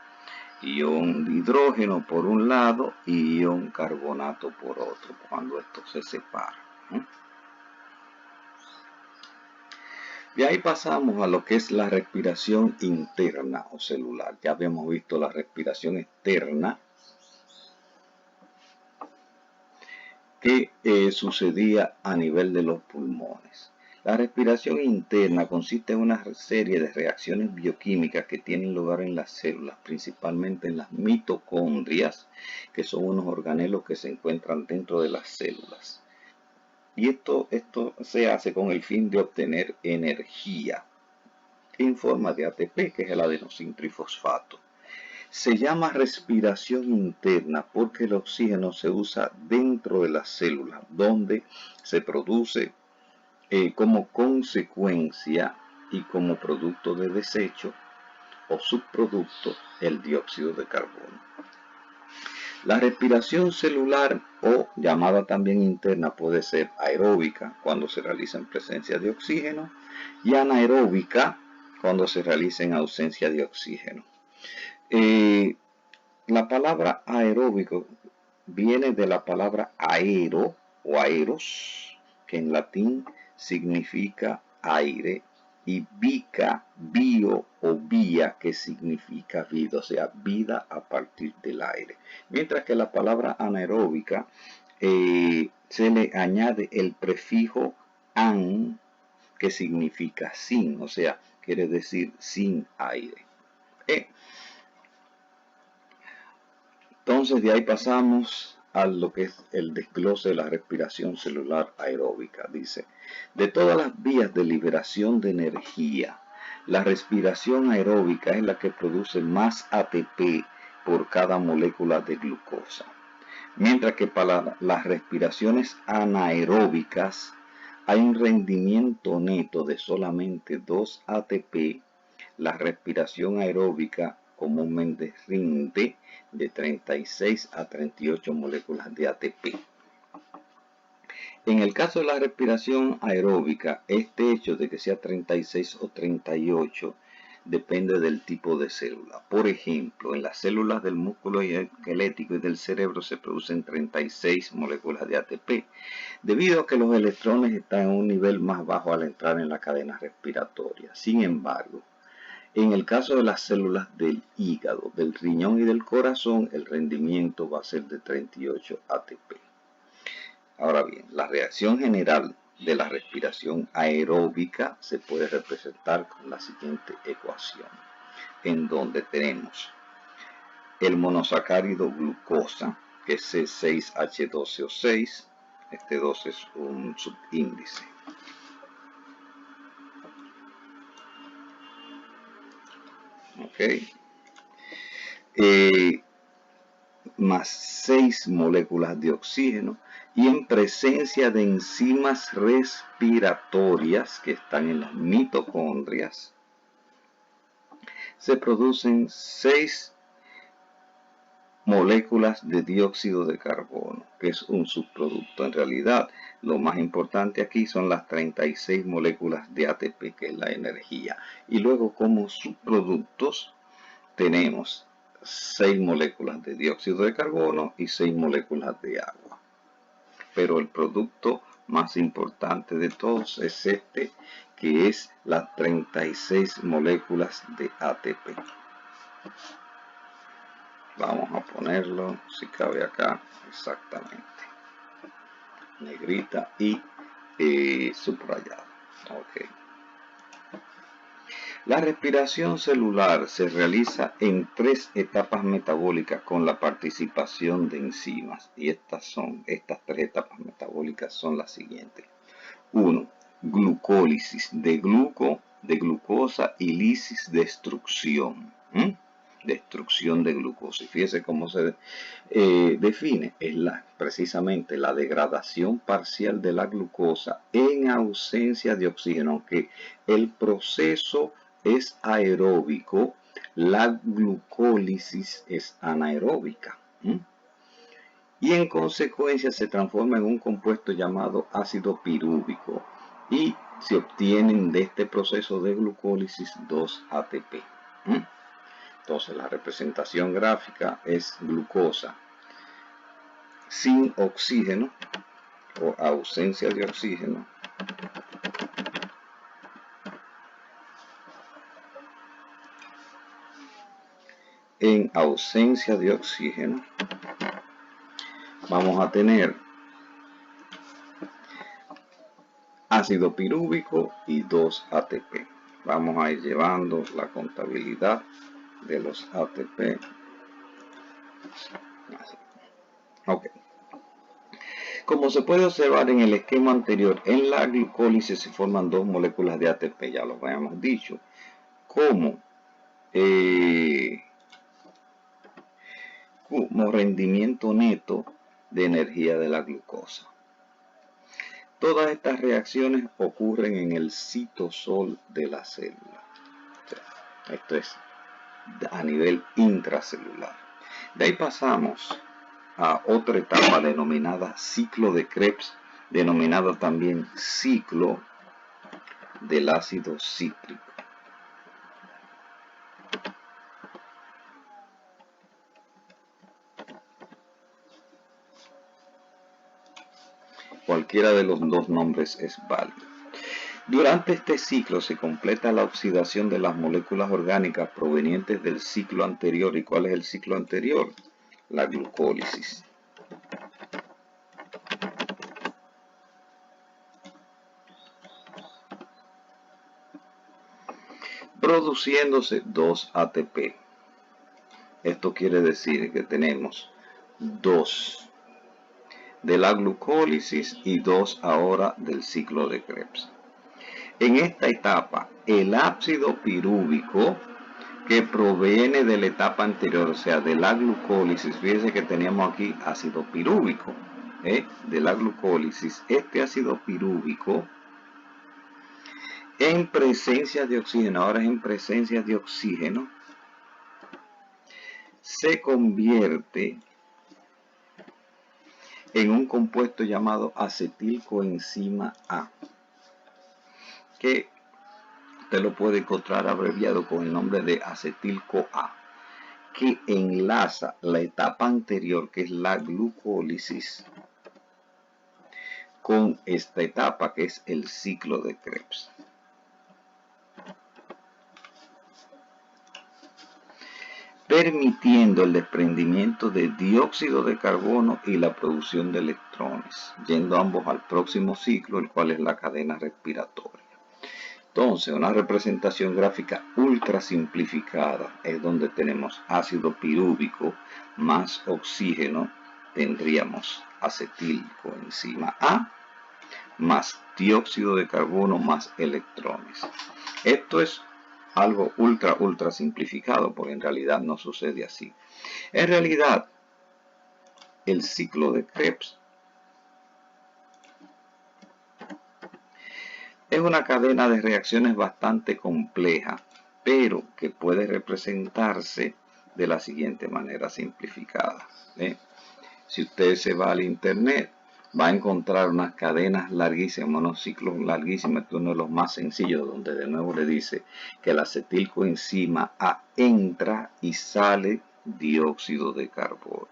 ion de hidrógeno por un lado y ion carbonato por otro, cuando esto se separa. De ahí pasamos a lo que es la respiración interna o celular. Ya habíamos visto la respiración externa, que sucedía a nivel de los pulmones. La respiración interna consiste en una serie de reacciones bioquímicas que tienen lugar en las células, principalmente en las mitocondrias, que son unos organelos que se encuentran dentro de las células. Y esto se hace con el fin de obtener energía en forma de ATP, que es el adenosíntrifosfato. Se llama respiración interna porque el oxígeno se usa dentro de las células, donde se produce como consecuencia y como producto de desecho o subproducto el dióxido de carbono. La respiración celular o llamada también interna puede ser aeróbica cuando se realiza en presencia de oxígeno y anaeróbica cuando se realiza en ausencia de oxígeno. La palabra aeróbico viene de la palabra aero o aeros, que en latín significa aire, y bica, bio o vía, que significa vida, o sea, vida a partir del aire. Mientras que la palabra anaeróbica se le añade el prefijo an, que significa sin, o sea, quiere decir sin aire. Entonces de ahí pasamos a lo que es el desglose de la respiración celular aeróbica. Dice, de todas las vías de liberación de energía, la respiración aeróbica es la que produce más ATP por cada molécula de glucosa. Mientras que para las respiraciones anaeróbicas hay un rendimiento neto de solamente 2 ATP, la respiración aeróbica comúnmente rinde de 36 a 38 moléculas de ATP. En el caso de la respiración aeróbica, este hecho de que sea 36 o 38 depende del tipo de célula. Por ejemplo, en las células del músculo esquelético y del cerebro se producen 36 moléculas de ATP, debido a que los electrones están en un nivel más bajo al entrar en la cadena respiratoria. Sin embargo, en el caso de las células del hígado, del riñón y del corazón, el rendimiento va a ser de 38 ATP. Ahora bien, la reacción general de la respiración aeróbica se puede representar con la siguiente ecuación, en donde tenemos el monosacárido glucosa, que es C6H12O6, este 2 es un subíndice. Más 6 moléculas de oxígeno, y en presencia de enzimas respiratorias que están en las mitocondrias se producen 6 moléculas de dióxido de carbono, que es un subproducto. En realidad, lo más importante aquí son las 36 moléculas de ATP, que es la energía, y luego como subproductos tenemos 6 moléculas de dióxido de carbono y 6 moléculas de agua. Pero el producto más importante de todos es este, que es las 36 moléculas de ATP. Vamos a ponerlo, si cabe acá, exactamente. Negrita y subrayado. Ok. La respiración celular se realiza en 3 etapas metabólicas con la participación de enzimas. Y estas 3 etapas metabólicas son las siguientes. 1. Glucólisis de glucosa y lisis destrucción. Destrucción de glucosa. Y fíjese cómo se define. Es precisamente la degradación parcial de la glucosa en ausencia de oxígeno, aunque el proceso es aeróbico, la glucólisis es anaeróbica. y en consecuencia se transforma en un compuesto llamado ácido pirúvico y se obtienen de este proceso de glucólisis 2 ATP. Entonces la representación gráfica es glucosa sin oxígeno o ausencia de oxígeno en ausencia de oxígeno vamos a tener ácido pirúvico y 2 ATP. Vamos a ir llevando la contabilidad de los ATP. Ok. Como se puede observar en el esquema anterior, en la glucólisis se forman dos moléculas de ATP, ya lo habíamos dicho, como rendimiento neto de energía de la glucosa. Todas estas reacciones ocurren en el citosol de la célula. Esto es a nivel intracelular. De ahí pasamos a otra etapa denominada ciclo de Krebs, denominada también ciclo del ácido cítrico. Cualquiera de los dos nombres es válido. Durante este ciclo se completa la oxidación de las moléculas orgánicas provenientes del ciclo anterior. ¿Y cuál es el ciclo anterior? La glucólisis. Produciéndose 2 ATP. Esto quiere decir que tenemos 2 de la glucólisis y 2 ahora del ciclo de Krebs. En esta etapa, el ácido pirúvico que proviene de la etapa anterior, o sea, de la glucólisis, fíjense que teníamos aquí ácido pirúvico, de la glucólisis, este ácido pirúvico, en presencia de oxígeno, ahora es en presencia de oxígeno, se convierte en un compuesto llamado acetilcoenzima A, que usted lo puede encontrar abreviado con el nombre de acetil-CoA, que enlaza la etapa anterior, que es la glucólisis, con esta etapa, que es el ciclo de Krebs. Permitiendo el desprendimiento de dióxido de carbono y la producción de electrones, yendo ambos al próximo ciclo, el cual es la cadena respiratoria. Entonces, una representación gráfica ultra simplificada es donde tenemos ácido pirúvico más oxígeno, tendríamos acetilcoenzima A más dióxido de carbono más electrones. Esto es algo ultra simplificado, porque en realidad no sucede así. En realidad, el ciclo de Krebs es una cadena de reacciones bastante compleja, pero que puede representarse de la siguiente manera simplificada. Si usted se va al internet, va a encontrar unas cadenas larguísimas, unos ciclos larguísimos, que uno de los más sencillos, donde de nuevo le dice que el acetilcoenzima A entra y sale dióxido de carbono.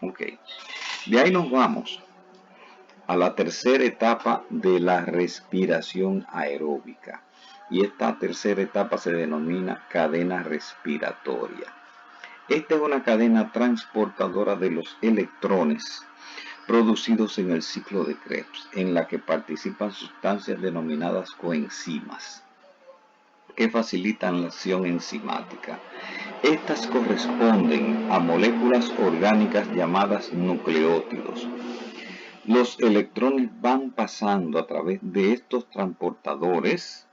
Ok, de ahí nos vamos a la tercera etapa de la respiración aeróbica. Y esta tercera etapa se denomina cadena respiratoria. Esta es una cadena transportadora de los electrones producidos en el ciclo de Krebs, en la que participan sustancias denominadas coenzimas, que facilitan la acción enzimática. Estas corresponden a moléculas orgánicas llamadas nucleótidos. Los electrones van pasando a través de estos transportadores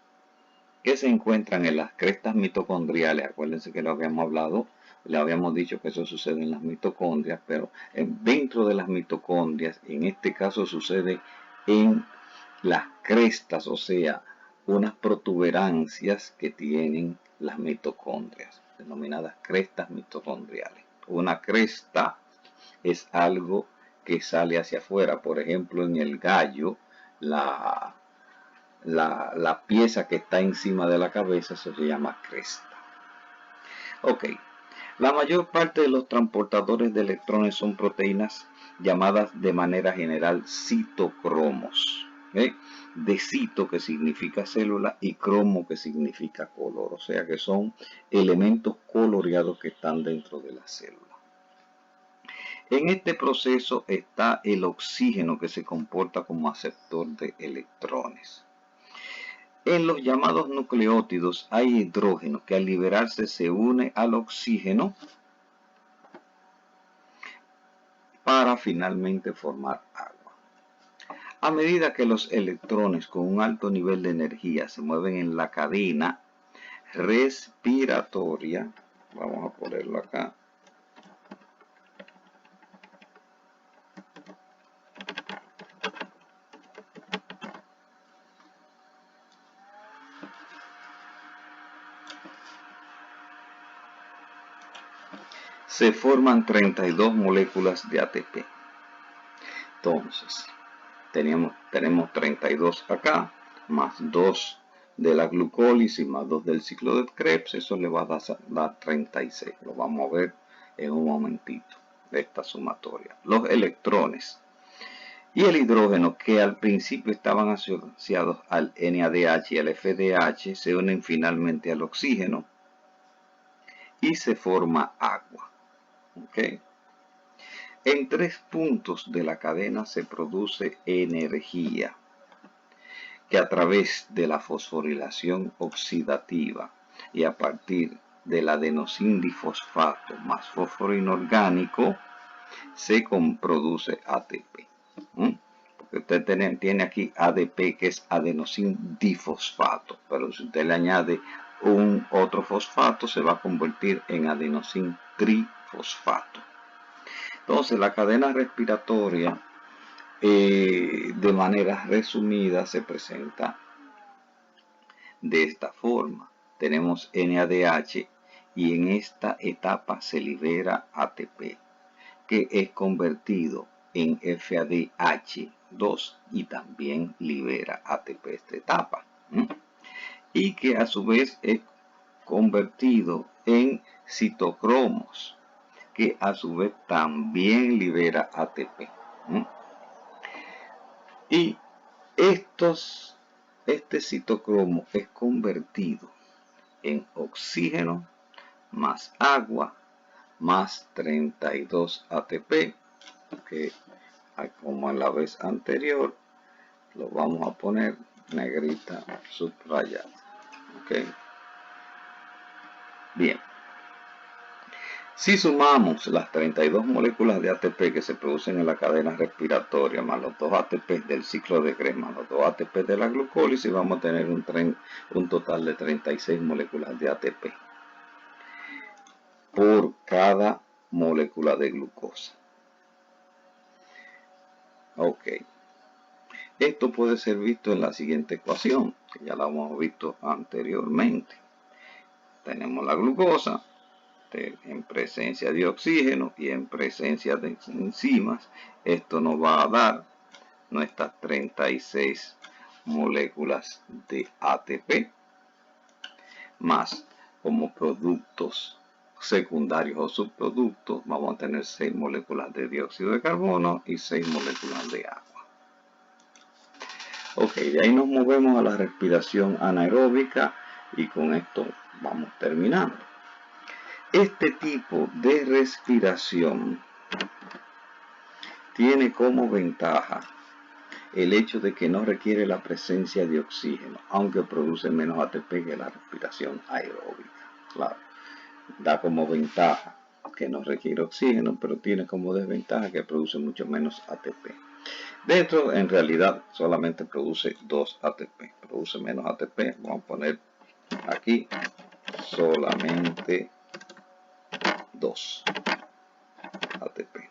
que se encuentran en las crestas mitocondriales. Acuérdense que lo habíamos hablado, le habíamos dicho que eso sucede en las mitocondrias, pero dentro de las mitocondrias, en este caso sucede en las crestas, o sea, unas protuberancias que tienen las mitocondrias, denominadas crestas mitocondriales. Una cresta es algo que sale hacia afuera. Por ejemplo, en el gallo, la pieza que está encima de la cabeza, eso se llama cresta. Ok, la mayor parte de los transportadores de electrones son proteínas llamadas de manera general citocromos. De cito, que significa célula, y cromo, que significa color. O sea que son elementos coloreados que están dentro de la célula. En este proceso está el oxígeno, que se comporta como aceptor de electrones. En los llamados nucleótidos hay hidrógeno que al liberarse se une al oxígeno para finalmente formar agua. A medida que los electrones con un alto nivel de energía se mueven en la cadena respiratoria, vamos a ponerlo acá, se forman 32 moléculas de ATP. Entonces, tenemos 32 acá, más 2 de la glucólisis, más 2 del ciclo de Krebs, eso le va a dar 36. Lo vamos a ver en un momentito de esta sumatoria. Los electrones y el hidrógeno, que al principio estaban asociados al NADH y al FDH, se unen finalmente al oxígeno y se forma agua. ¿Okay? En 3 puntos de la cadena se produce energía que a través de la fosforilación oxidativa y a partir del adenosín difosfato más fósforo inorgánico se produce ATP. Porque usted tiene aquí ADP, que es adenosín difosfato, pero si usted le añade un otro fosfato se va a convertir en adenosín trifosfato. Entonces la cadena respiratoria, de manera resumida, se presenta de esta forma. Tenemos NADH y en esta etapa se libera ATP, que es convertido en FADH2 y también libera ATP esta etapa. Y que a su vez es convertido en citocromos, que a su vez también libera ATP. Y este citocromo es convertido en oxígeno más agua más 32 ATP, que como en la vez anterior lo vamos a poner negrita subrayada. Okay. Bien, si sumamos las 32 moléculas de ATP que se producen en la cadena respiratoria más los 2 ATP del ciclo de Krebs más los 2 ATP de la glucólisis, vamos a tener un total de 36 moléculas de ATP por cada molécula de glucosa. Ok. Esto puede ser visto en la siguiente ecuación, que ya la hemos visto anteriormente. Tenemos la glucosa en presencia de oxígeno y en presencia de enzimas. Esto nos va a dar nuestras 36 moléculas de ATP, más como productos secundarios o subproductos vamos a tener 6 moléculas de dióxido de carbono y 6 moléculas de agua. Ok, de ahí nos movemos a la respiración anaeróbica y con esto vamos terminando. Este tipo de respiración tiene como ventaja el hecho de que no requiere la presencia de oxígeno, aunque produce menos ATP que la respiración aeróbica. Claro, da como ventaja que no requiere oxígeno, pero tiene como desventaja que produce mucho menos ATP. Dentro, en realidad, solamente produce 2 ATP, produce menos ATP. Vamos a poner aquí solamente 2 ATP.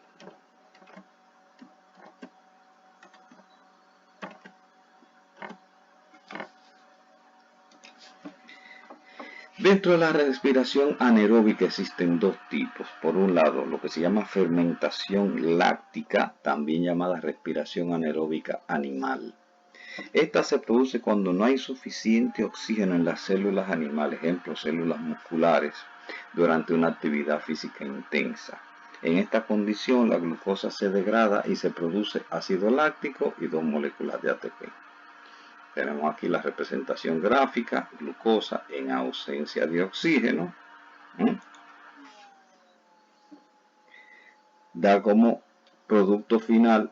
Dentro de la respiración anaeróbica existen dos tipos. Por un lado, lo que se llama fermentación láctica, también llamada respiración anaeróbica animal. Esta se produce cuando no hay suficiente oxígeno en las células animales, ejemplo, células musculares, durante una actividad física intensa. En esta condición, la glucosa se degrada y se produce ácido láctico y dos moléculas de ATP. Tenemos aquí la representación gráfica, glucosa en ausencia de oxígeno. Da como producto final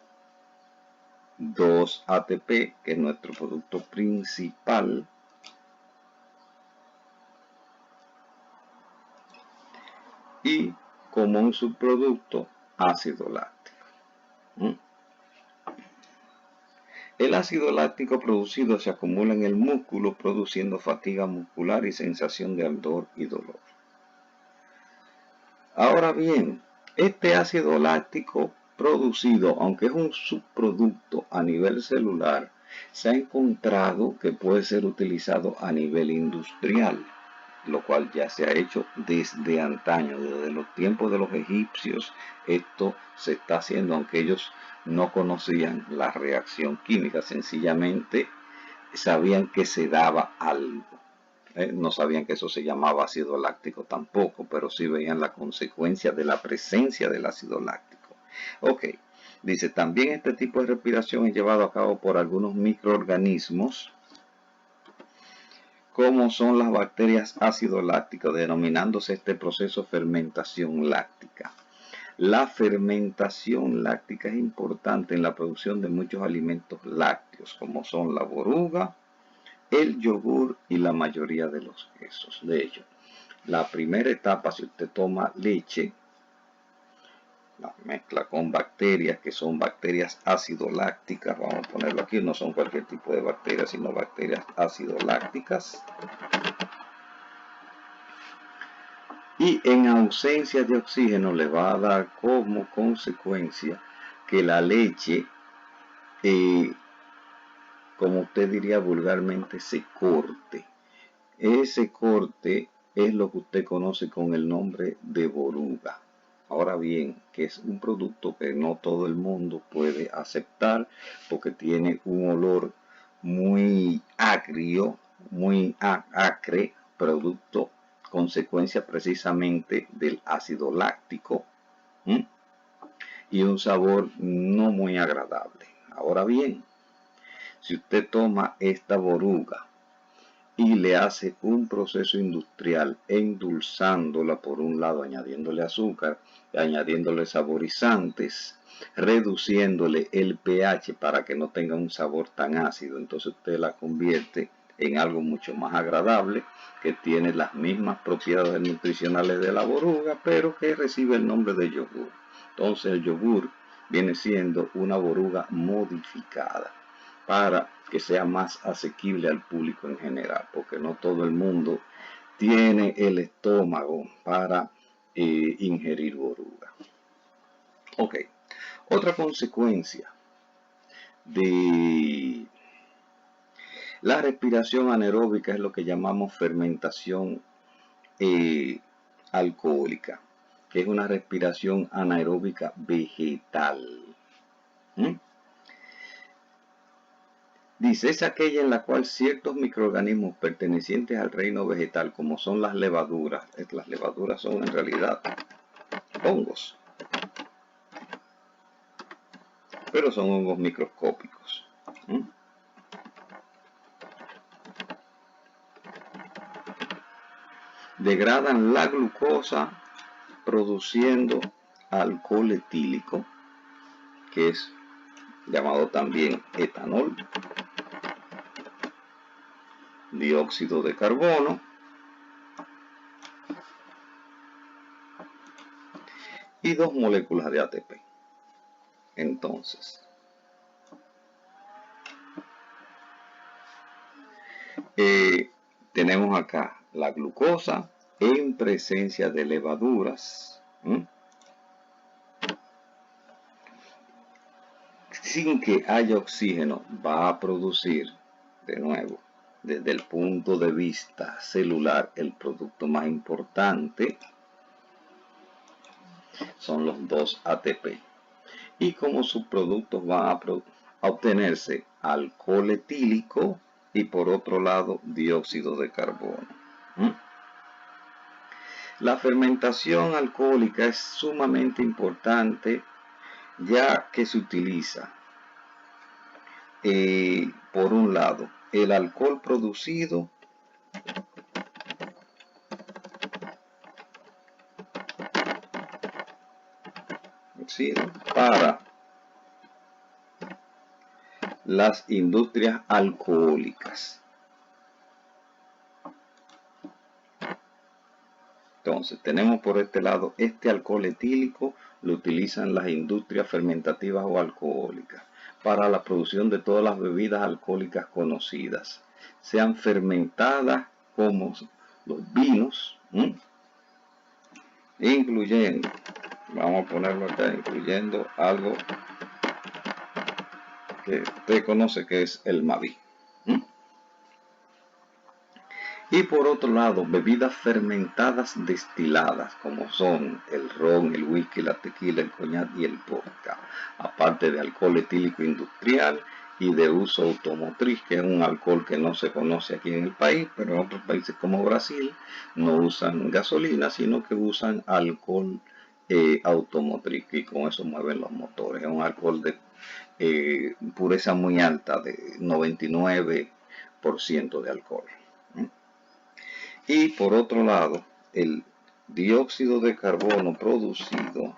2 ATP, que es nuestro producto principal. Y como un subproducto, ácido láctico. El ácido láctico producido se acumula en el músculo, produciendo fatiga muscular y sensación de ardor y dolor. Ahora bien, este ácido láctico producido, aunque es un subproducto a nivel celular, se ha encontrado que puede ser utilizado a nivel industrial, lo cual ya se ha hecho desde antaño, desde los tiempos de los egipcios. Esto se está haciendo, aunque ellos no conocían la reacción química, sencillamente sabían que se daba algo. No sabían que eso se llamaba ácido láctico tampoco, pero sí veían la consecuencia de la presencia del ácido láctico. Ok, dice, también este tipo de respiración es llevado a cabo por algunos microorganismos, como son las bacterias ácido láctico, denominándose este proceso fermentación láctica. La fermentación láctica es importante en la producción de muchos alimentos lácteos, como son la boruga, el yogur y la mayoría de los quesos. De hecho, la primera etapa, si usted toma leche, la mezcla con bacterias, que son bacterias ácido lácticas, vamos a ponerlo aquí, no son cualquier tipo de bacterias, sino bacterias ácido lácticas. Y en ausencia de oxígeno le va a dar como consecuencia que la leche, como usted diría vulgarmente, se corte. Ese corte es lo que usted conoce con el nombre de boruga. Ahora bien, que es un producto que no todo el mundo puede aceptar porque tiene un olor muy agrio, muy acre, producto, consecuencia precisamente del ácido láctico, y un sabor no muy agradable. Ahora bien, si usted toma esta boruga y le hace un proceso industrial endulzándola, por un lado añadiéndole azúcar, añadiéndole saborizantes, reduciéndole el pH para que no tenga un sabor tan ácido, entonces usted la convierte en algo mucho más agradable, que tiene las mismas propiedades nutricionales de la boruga, pero que recibe el nombre de yogur. Entonces el yogur viene siendo una boruga modificada para que sea más asequible al público en general, porque no todo el mundo tiene el estómago para ingerir boruga. Ok, otra consecuencia de la respiración anaeróbica es lo que llamamos fermentación alcohólica, que es una respiración anaeróbica vegetal. Dice, es aquella en la cual ciertos microorganismos pertenecientes al reino vegetal, como son las levaduras son en realidad hongos, pero son hongos microscópicos. Degradan la glucosa produciendo alcohol etílico, que es llamado también etanol, dióxido de carbono y dos moléculas de ATP. Entonces, tenemos acá la glucosa en presencia de levaduras, sin que haya oxígeno, va a producir de nuevo desde el punto de vista celular, el producto más importante son los 2 ATP. Y como subproductos van a obtenerse alcohol etílico y por otro lado dióxido de carbono. La fermentación alcohólica es sumamente importante, ya que se utiliza por un lado el alcohol producido para las industrias alcohólicas. Entonces tenemos por este lado este alcohol etílico, lo utilizan las industrias fermentativas o alcohólicas para la producción de todas las bebidas alcohólicas conocidas, sean fermentadas como los vinos, incluyendo, vamos a ponerlo acá, incluyendo algo que usted conoce que es el Mavi. Y por otro lado, bebidas fermentadas destiladas, como son el ron, el whisky, la tequila, el coñac y el vodka, aparte de alcohol etílico industrial y de uso automotriz, que es un alcohol que no se conoce aquí en el país, pero en otros países como Brasil no usan gasolina, sino que usan alcohol automotriz, y con eso mueven los motores. Es un alcohol de pureza muy alta, de 99% de alcohol. Y por otro lado, el dióxido de carbono producido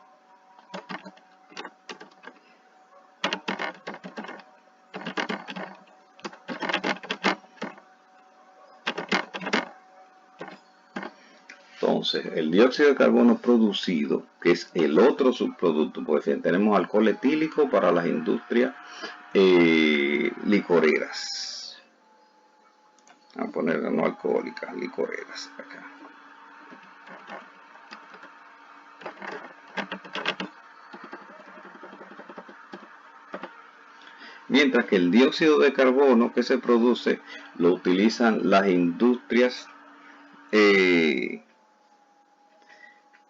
entonces el dióxido de carbono producido, que es el otro subproducto, pues tenemos alcohol etílico para las industrias licoreras. Vamos a poner no alcohólicas, licoreras acá. Mientras que el dióxido de carbono que se produce lo utilizan las industrias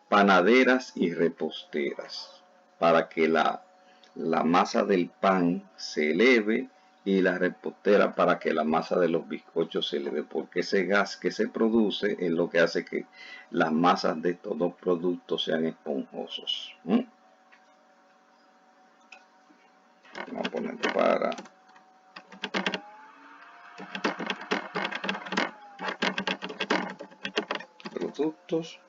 panaderas y reposteras para que la masa del pan se eleve y la repostera para que la masa de los bizcochos se eleve, porque ese gas que se produce es lo que hace que las masas de estos dos productos sean esponjosos. Vamos a poner para productos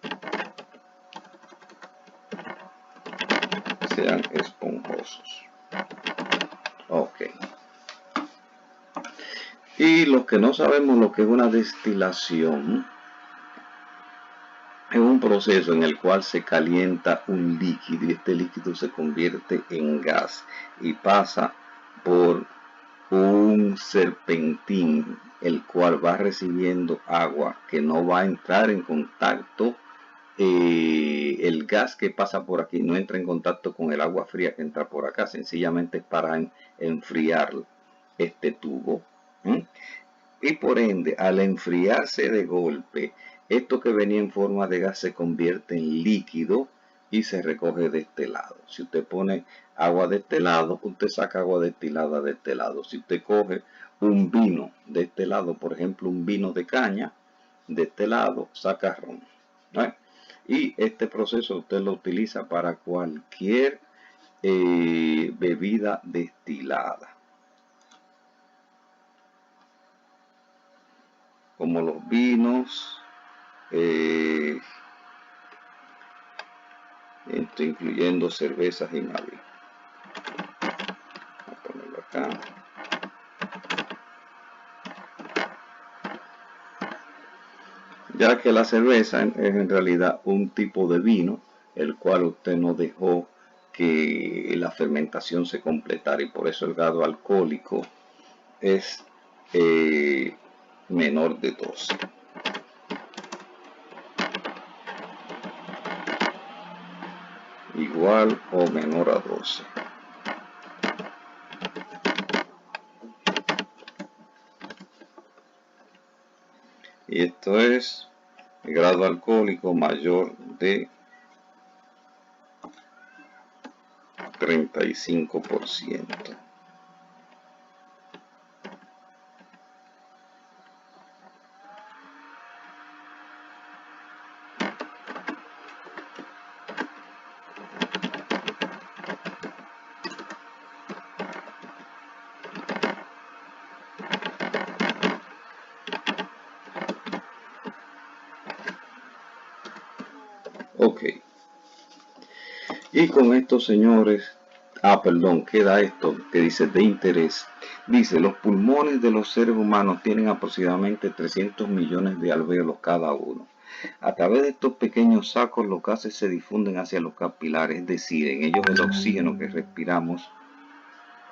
sean esponjosos. Ok. Y los que no sabemos lo que es una destilación, es un proceso en el cual se calienta un líquido y este líquido se convierte en gas y pasa por un serpentín, el cual va recibiendo agua que no va a entrar en contacto. El gas que pasa por aquí no entra en contacto con el agua fría que entra por acá, sencillamente es para enfriar este tubo. Y por ende, al enfriarse de golpe, esto que venía en forma de gas se convierte en líquido y se recoge de este lado. Si usted pone agua de este lado, usted saca agua destilada de este lado. Si usted coge un vino de este lado, por ejemplo, un vino de caña, de este lado, saca ron. Y este proceso usted lo utiliza para cualquier bebida destilada, como los vinos, incluyendo cervezas y Mavi. Voy a ponerlo acá. Ya que la cerveza es en realidad un tipo de vino, el cual usted no dejó que la fermentación se completara, y por eso el grado alcohólico es menor de 12. Igual o menor a 12. Y esto es el grado alcohólico mayor de 35%. Ok. Y con esto, señores, perdón, queda esto que dice de interés. Dice, los pulmones de los seres humanos tienen aproximadamente 300 millones de alvéolos cada uno. A través de estos pequeños sacos los gases se difunden hacia los capilares, es decir, en ellos el oxígeno que respiramos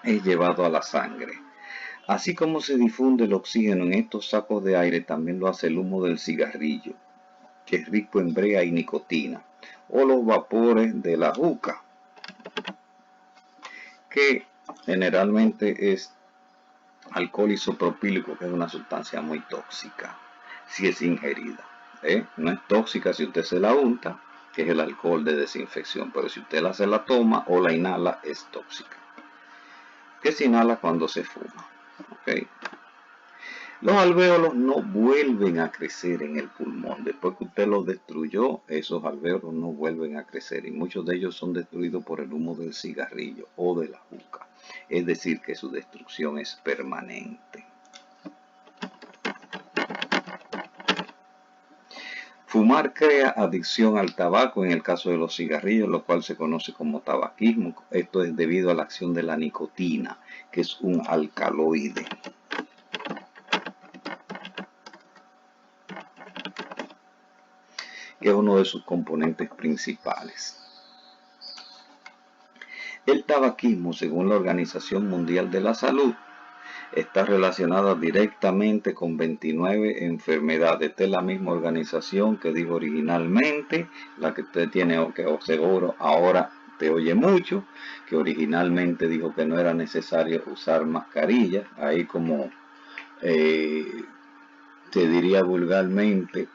es llevado a la sangre. Así como se difunde el oxígeno en estos sacos de aire, también lo hace el humo del cigarrillo, que es rico en brea y nicotina, o los vapores de la juca, que generalmente es alcohol isopropílico, que es una sustancia muy tóxica si es ingerida. No es tóxica si usted se la unta, que es el alcohol de desinfección, pero si usted se la toma o la inhala es tóxica, que se inhala cuando se fuma. ¿Okay? Los alvéolos no vuelven a crecer en el pulmón. Después que usted los destruyó, esos alvéolos no vuelven a crecer y muchos de ellos son destruidos por el humo del cigarrillo o de la juca. Es decir, que su destrucción es permanente. Fumar crea adicción al tabaco en el caso de los cigarrillos, lo cual se conoce como tabaquismo. Esto es debido a la acción de la nicotina, que es un alcaloide. Que es uno de sus componentes principales. El tabaquismo, según la Organización Mundial de la Salud, está relacionado directamente con 29 enfermedades. Esta es la misma organización que dijo originalmente, la que usted tiene, o que seguro ahora te oye mucho, que originalmente dijo que no era necesario usar mascarillas. Ahí como te diría vulgarmente,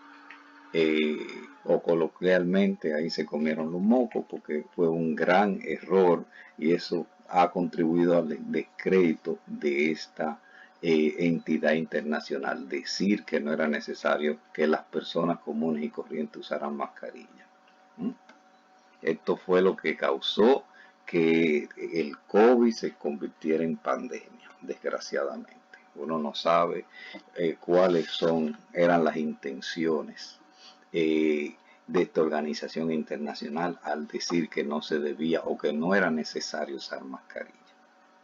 o coloquialmente, ahí se comieron los mocos, porque fue un gran error y eso ha contribuido al descrédito de esta entidad internacional, decir que no era necesario que las personas comunes y corrientes usaran mascarilla. Esto fue lo que causó que el COVID se convirtiera en pandemia, desgraciadamente. Uno no sabe cuáles eran las intenciones de esta organización internacional al decir que no se debía o que no era necesario usar mascarilla.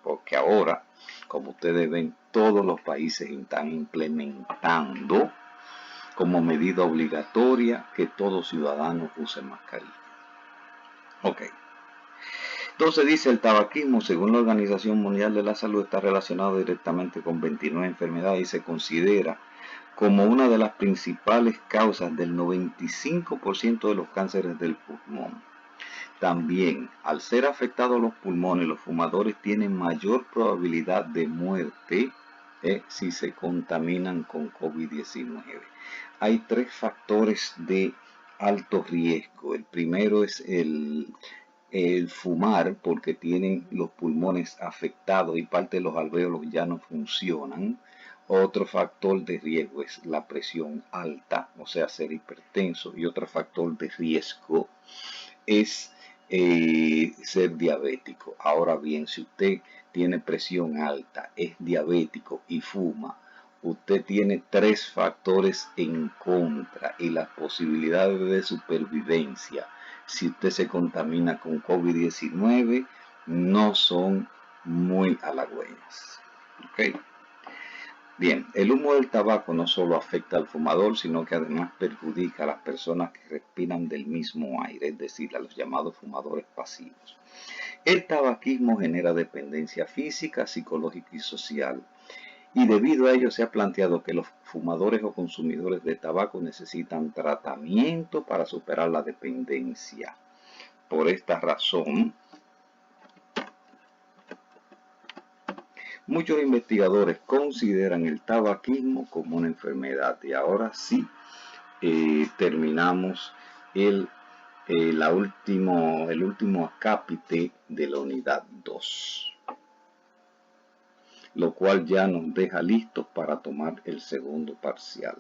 Porque ahora, como ustedes ven, todos los países están implementando como medida obligatoria que todo ciudadano use mascarilla. Ok. Entonces dice, el tabaquismo, según la Organización Mundial de la Salud, está relacionado directamente con 29 enfermedades y se considera como una de las principales causas del 95% de los cánceres del pulmón. También, al ser afectados los pulmones, los fumadores tienen mayor probabilidad de muerte si se contaminan con COVID-19. Hay 3 factores de alto riesgo. El primero es el fumar, porque tienen los pulmones afectados y parte de los alvéolos ya no funcionan. Otro factor de riesgo es la presión alta, o sea, ser hipertenso. Y otro factor de riesgo es ser diabético. Ahora bien, si usted tiene presión alta, es diabético y fuma, usted tiene 3 factores en contra y las posibilidades de supervivencia si usted se contamina con COVID-19 no son muy halagüeñas. ¿Okay? Bien, el humo del tabaco no solo afecta al fumador, sino que además perjudica a las personas que respiran del mismo aire, es decir, a los llamados fumadores pasivos. El tabaquismo genera dependencia física, psicológica y social. Y debido a ello se ha planteado que los fumadores o consumidores de tabaco necesitan tratamiento para superar la dependencia. Por esta razón, Muchos investigadores consideran el tabaquismo como una enfermedad. Y ahora sí, terminamos el último acápite de la unidad 2, lo cual ya nos deja listos para tomar el segundo parcial.